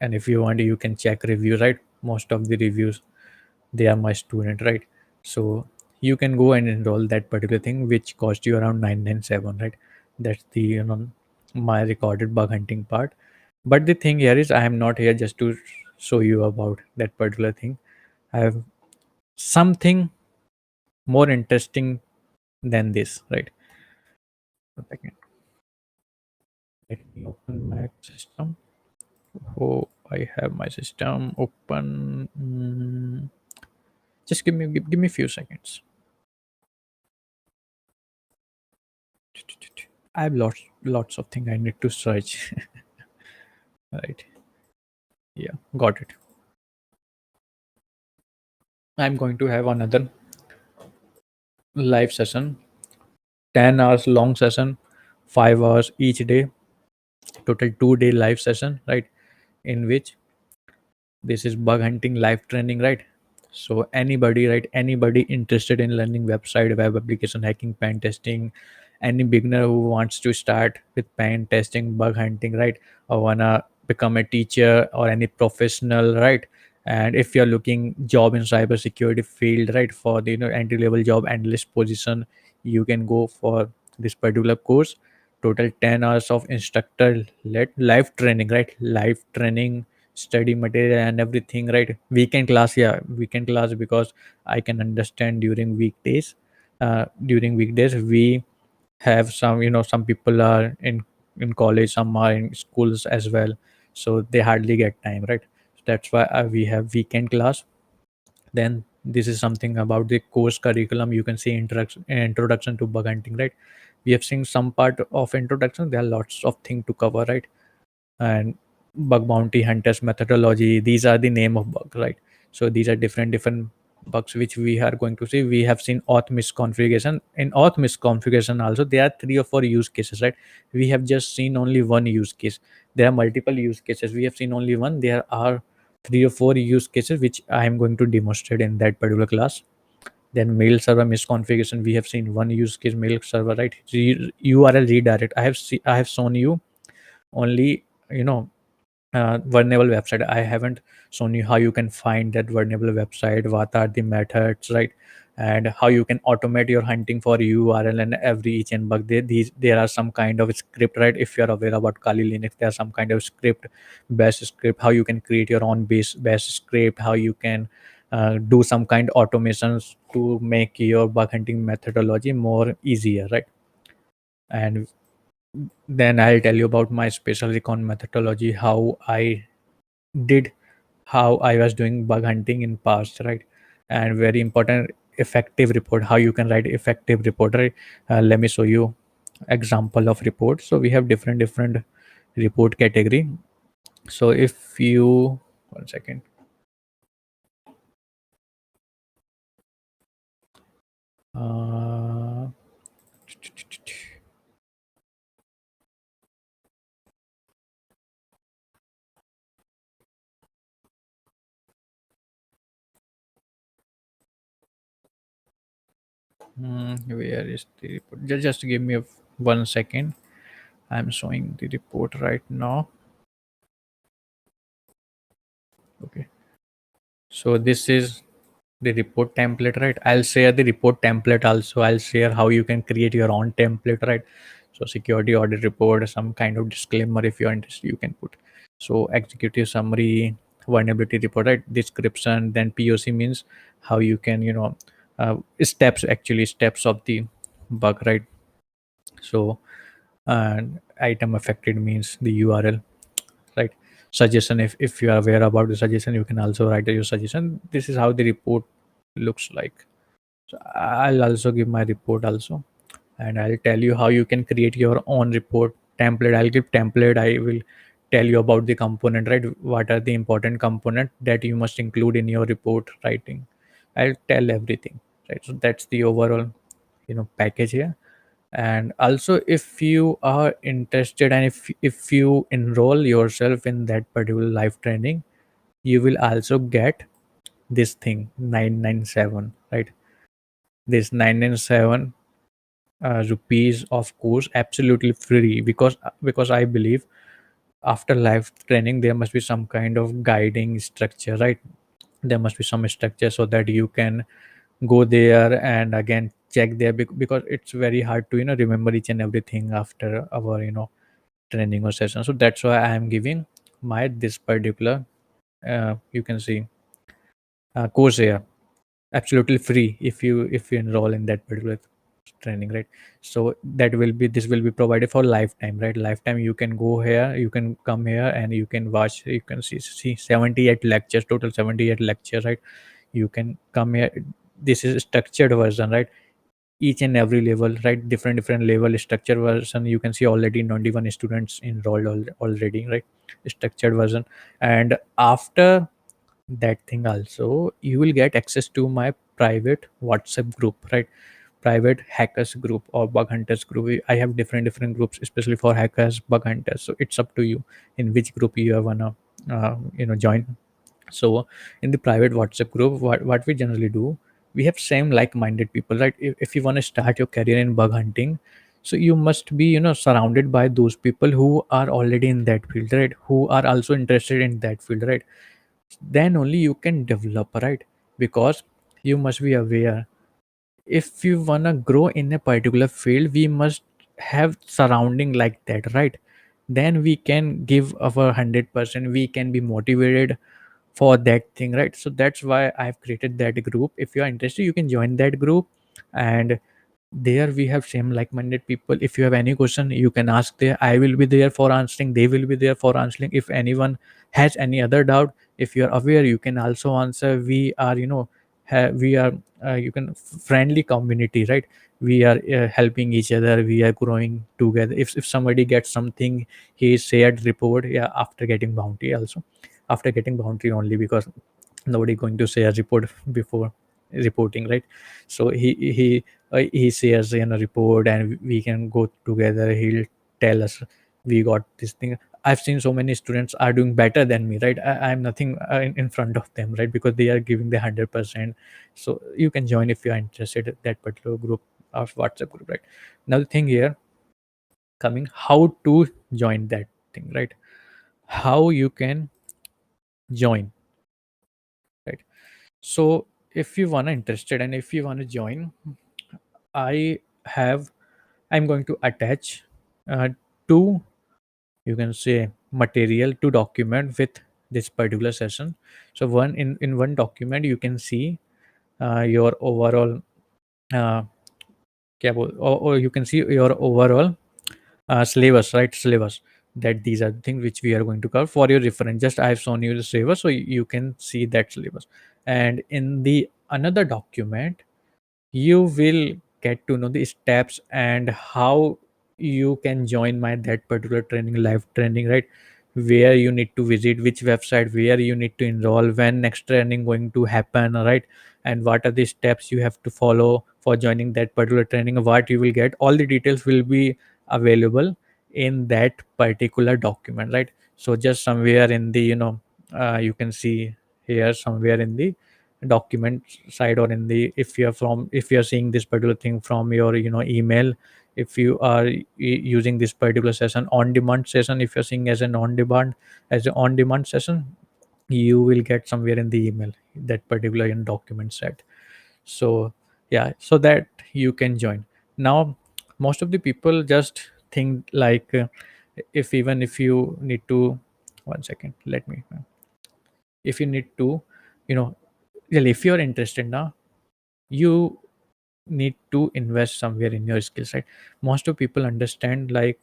And if you want, you can check review, right? Most of the reviews, they are my student, right? So you can go and enroll that particular thing, which cost you around 997, right? That's the my recorded bug hunting part. But the thing here is, I am not here just to show you about that particular thing. I have something more interesting than this, right? One second. Let me open my system. Oh, I have my system open. Just give me a few seconds. I have lots of things I need to search. Right. Yeah, got it. I'm going to have another live session, 10 hours long session, 5 hours each day, total 2-day live session, right? In which this is bug hunting live training, right? So anybody, right, anybody interested in learning website, web application hacking, pen testing, any beginner who wants to start with pen testing, bug hunting, right, or wanna become a teacher or any professional, right? And if you're looking job in cybersecurity field, right, for the entry level job analyst position, you can go for this particular course. Total 10 hours of instructor led live training, right? Live training, study material and everything, right? Weekend class, yeah, weekend class, because I can understand during weekdays. During weekdays we have some, some people are in college, some are in schools as well, so they hardly get time, right? That's why we have weekend class. Then this is something about the course curriculum. You can see introduction to bug hunting, right? We have seen some part of introduction, there are lots of things to cover, right? And bug bounty hunters methodology, these are the name of bug, right? So these are different bugs which we are going to see. We have seen auth misconfiguration. In auth misconfiguration also, there are 3 or 4 use cases, right? We have just seen only one use case. There are multiple use cases, we have seen only one. There are 3 or 4 use cases which I am going to demonstrate in that particular class. Then mail server misconfiguration, we have seen one use case, mail server, right? URL redirect, I have shown you only, vulnerable website. I haven't shown you how you can find that vulnerable website, what are the methods, right? And how you can automate your hunting for URL and every each and bug. There are some kind of script, right? If you're aware about Kali Linux, there are some kind of script, bash script, how you can create your own base bash script, how you can do some kind of automations to make your bug hunting methodology more easier, right? And then I'll tell you about my special recon methodology, how I did, how I was doing bug hunting in past, right? And very important, effective report, how you can write effective report, right? Let me show you. example of report. So we have different report category. So if you, one second. uh, where is the report? Just give me 1 second. I'm showing the report right now. Okay. So this is the report template, right? I'll share the report template also. I'll share how you can create your own template, right? So security audit report, some kind of disclaimer if you're interested, you can put. So executive summary, vulnerability report, right? Description, then POC means how you can, steps, actually steps of the bug, right? So and item affected means the URL, right? Suggestion, if you are aware about the suggestion, you can also write your suggestion. This is how the report looks like. So I'll also give my report also, and I'll tell you how you can create your own report template. I'll give template. I will tell you about the component, right? What are the important component that you must include in your report writing. I'll tell everything, right? So that's the overall, package here. And also, if you are interested and if you enroll yourself in that particular live training, you will also get this thing 997, right? This 997 rupees of course absolutely free, because I believe after live training there must be some kind of guiding structure, right? There must be some structure so that you can go there and again check there, because it's very hard to remember each and everything after our training or session. So that's why I am giving my this particular, you can see, course here absolutely free if you enroll in that particular training, right? So that will be, this will be provided for lifetime, right? Lifetime, you can go here, you can come here and you can watch, you can see 78 lectures, total 78 lectures, right? You can come here. This is structured version, right? Each and every level, right? Different level structured version. You can see already 91 students enrolled already, right? Structured version. And after that thing also, you will get access to my private WhatsApp group, right? Private hackers group or bug hunters group. I have different groups especially for hackers, bug hunters. So it's up to you in which group you wanna join. So in the private WhatsApp group, what we generally do, we have same like-minded people, right? If you want to start your career in bug hunting, so you must be surrounded by those people who are already in that field, right? Who are also interested in that field, right? Then only you can develop, right? Because you must be aware, if you wanna grow in a particular field, we must have surrounding like that, right? Then we can give our 100%, we can be motivated for that thing, right? So that's why I've created that group. If you are interested, you can join that group. And there we have same like-minded people. If you have any question, you can ask there. I will be there for answering, they will be there for answering. If anyone has any other doubt, if you are aware, you can also answer. We are, we are, you can friendly community, right? We are helping each other, we are growing together. If somebody gets something, he shared report, yeah, after getting bounty also, after getting boundary only, because nobody going to share report before reporting, right? So he shares in a report and we can go together. He'll tell us we got this thing. I've seen so many students are doing better than me, right? I'm nothing in front of them, right? Because they are giving the 100%. So you can join if you are interested in that particular group of WhatsApp group, right? Now the thing here coming, how to join that thing, right? How you can join, right? So if you wanna interested and if you wanna join, I have, I'm going to attach two, you can say, material to document with this particular session. So one, in one document you can see your overall uh, or you can see your overall syllabus, right? Syllabus, that these are the things which we are going to cover for your reference. Just I have shown you the syllabus so you can see that syllabus. And in the another document, you will get to know the steps and how you can join my that particular training, live training, right? Where you need to visit, which website, where you need to enroll, when next training going to happen, right? And what are the steps you have to follow for joining that particular training, what you will get, all the details will be available in that particular document, right? So just somewhere in the, you can see here somewhere in the document side, or in the, if you are seeing this particular thing from your, email, if you are using this particular session on demand session, if you're seeing as an on demand, as an on demand session, you will get somewhere in the email that particular document set. So yeah, so that you can join. Now most of the people just think like, if even if you need to, one second, let me, if you need to, you know really, if you're interested now, you need to invest somewhere in your skills, right? Most of people understand like,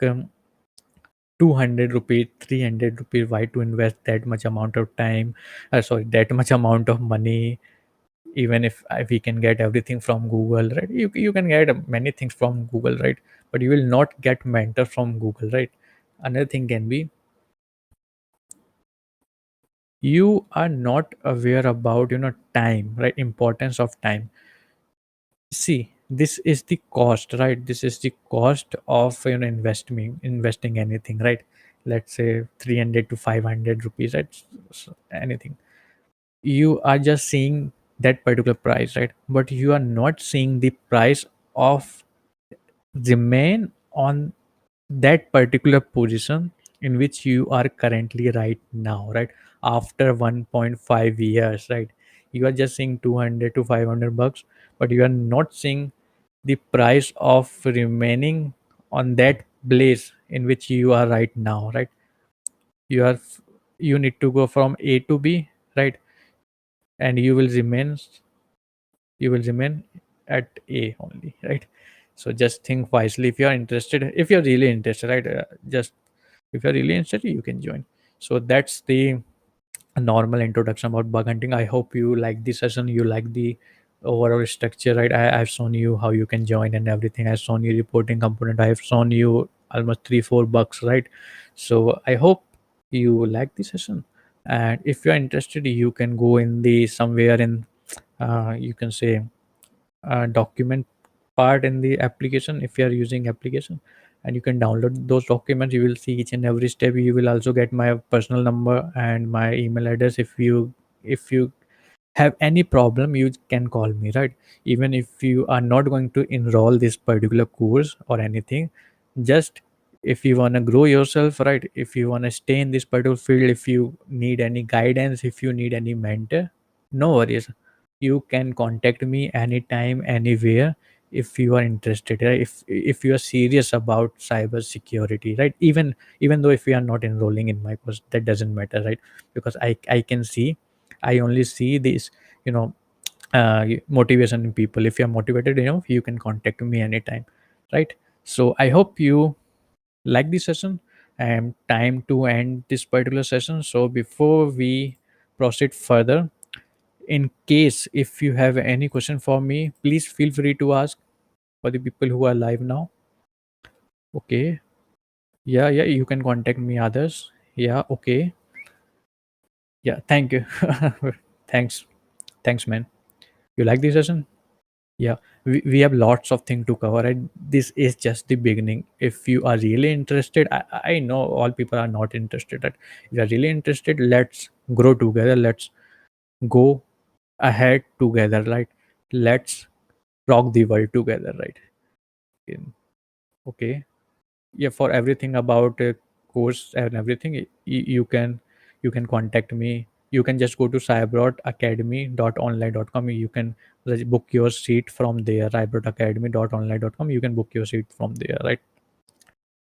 200 rupees, 300 rupees, why to invest that much amount of time, sorry, that much amount of money, even if we can get everything from Google, right? You can get many things from Google, right? But you will not get mentor from Google, right? Another thing can be, you are not aware about, time, right? Importance of time. See, this is the cost, right? This is the cost of, investing anything, right? Let's say 300 to 500 rupees, right? Anything, you are just seeing that particular price, right? But you are not seeing the price of remain on that particular position in which you are currently right now, right? After 1.5 years, right? You are just seeing 200 to 500 bucks, but you are not seeing the price of remaining on that place in which you are right now, right? you are you need to go from A to B, right? And you will remain at A only, right? So just think wisely. If you are interested, if you're really interested, right? Just if you're really interested, you can join. So that's the normal introduction about bug hunting. I hope you like the session, you like the overall structure, right? I've shown you how you can join and everything. I've shown you reporting component. I have shown you almost 3-4 bucks, right? So I hope you like the session. And if you're interested, you can go in the somewhere in, you can say, document part in the application, if you are using application, and you can download those documents. You will see each and every step. You will also get my personal number and my email address. If you have any problem, you can call me, right? Even if you are not going to enroll this particular course or anything, just if you want to grow yourself, right? If you want to stay in this particular field, if you need any guidance, if you need any mentor, no worries, you can contact me anytime, anywhere. If you are interested, right? If you are serious about cyber security, right? Even though if you are not enrolling in my course, that doesn't matter, right? Because I can see, I only see this, you know motivation in people. If you are motivated, you can contact me anytime, right? So I hope you like this session, and time to end this particular session. So before we proceed further, in case if you have any question for me, please feel free to ask, for the people who are live now. Okay. Yeah, yeah, you can contact me, others. Yeah, okay. Yeah, thank you. Thanks. Thanks, man. You like this session? Yeah, we have lots of things to cover, and this is just the beginning. If you are really interested, I know all people are not interested. Right? If you are really interested, let's grow together. Let's go ahead together, right? Let's rock the world together, right? In- Okay. Yeah, for everything about course and everything, you can contact me. You can just go to cyberacademy.online.com. You can book your seat from there. cyberacademy.online.com. You can book your seat from there, right?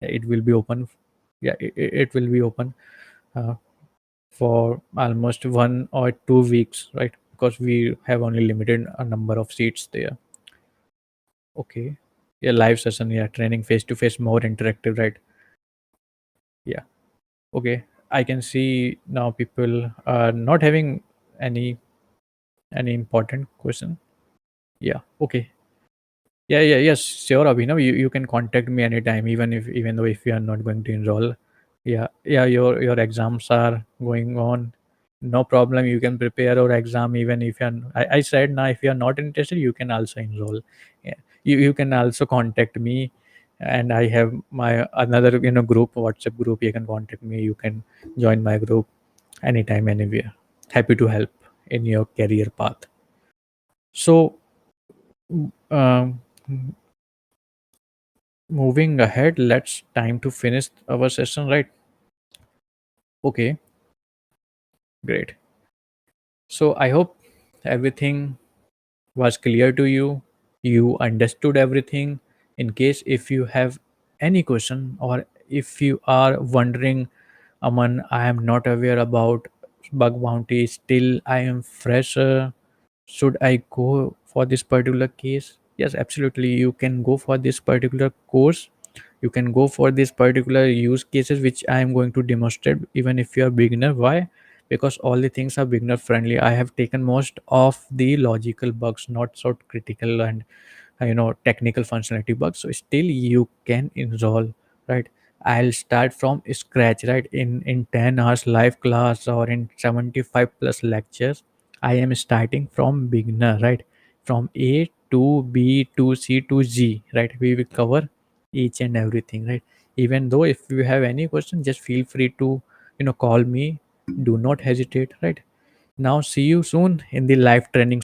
It will be open. Yeah, it will be open uh, for almost 1 or 2 weeks, right? Because we have only limited a number of seats there. Okay. Yeah, live session. Yeah, training face to face, more interactive, right? Yeah. Okay, I can see now people are not having any important question. Yeah. Okay. Yes, sure, Abhinav. You can contact me anytime, even though if you are not going to enroll. Yeah, your exams are going on. No problem. You can prepare your exam even if you're. I said now if you are not interested, you can also enroll. Yeah, you can also contact me, and I have my another group, WhatsApp group. You can contact me. You can join my group anytime, anywhere. Happy to help in your career path. So, um, moving ahead, let's time to finish our session, right? Okay, great. So I hope everything was clear to you. You understood everything. In case if you have any question, or if you are wondering, Aman, I am not aware about bug bounty, still I am fresher, should I go for this particular case? Yes, absolutely, you can go for this particular course. You can go for this particular use cases which I am going to demonstrate, even if you are beginner. Why? Because all the things are beginner friendly. I have taken most of the logical bugs, not so critical and technical functionality bugs, so still you can enroll, right? I'll start from scratch, right? In 10 hours live class, or in 75 plus lectures, I am starting from beginner, right? From A to B to C to G, right? We will cover each and everything, right? Even though if you have any question, just feel free to call me. Do not hesitate, right? Now see you soon in the live training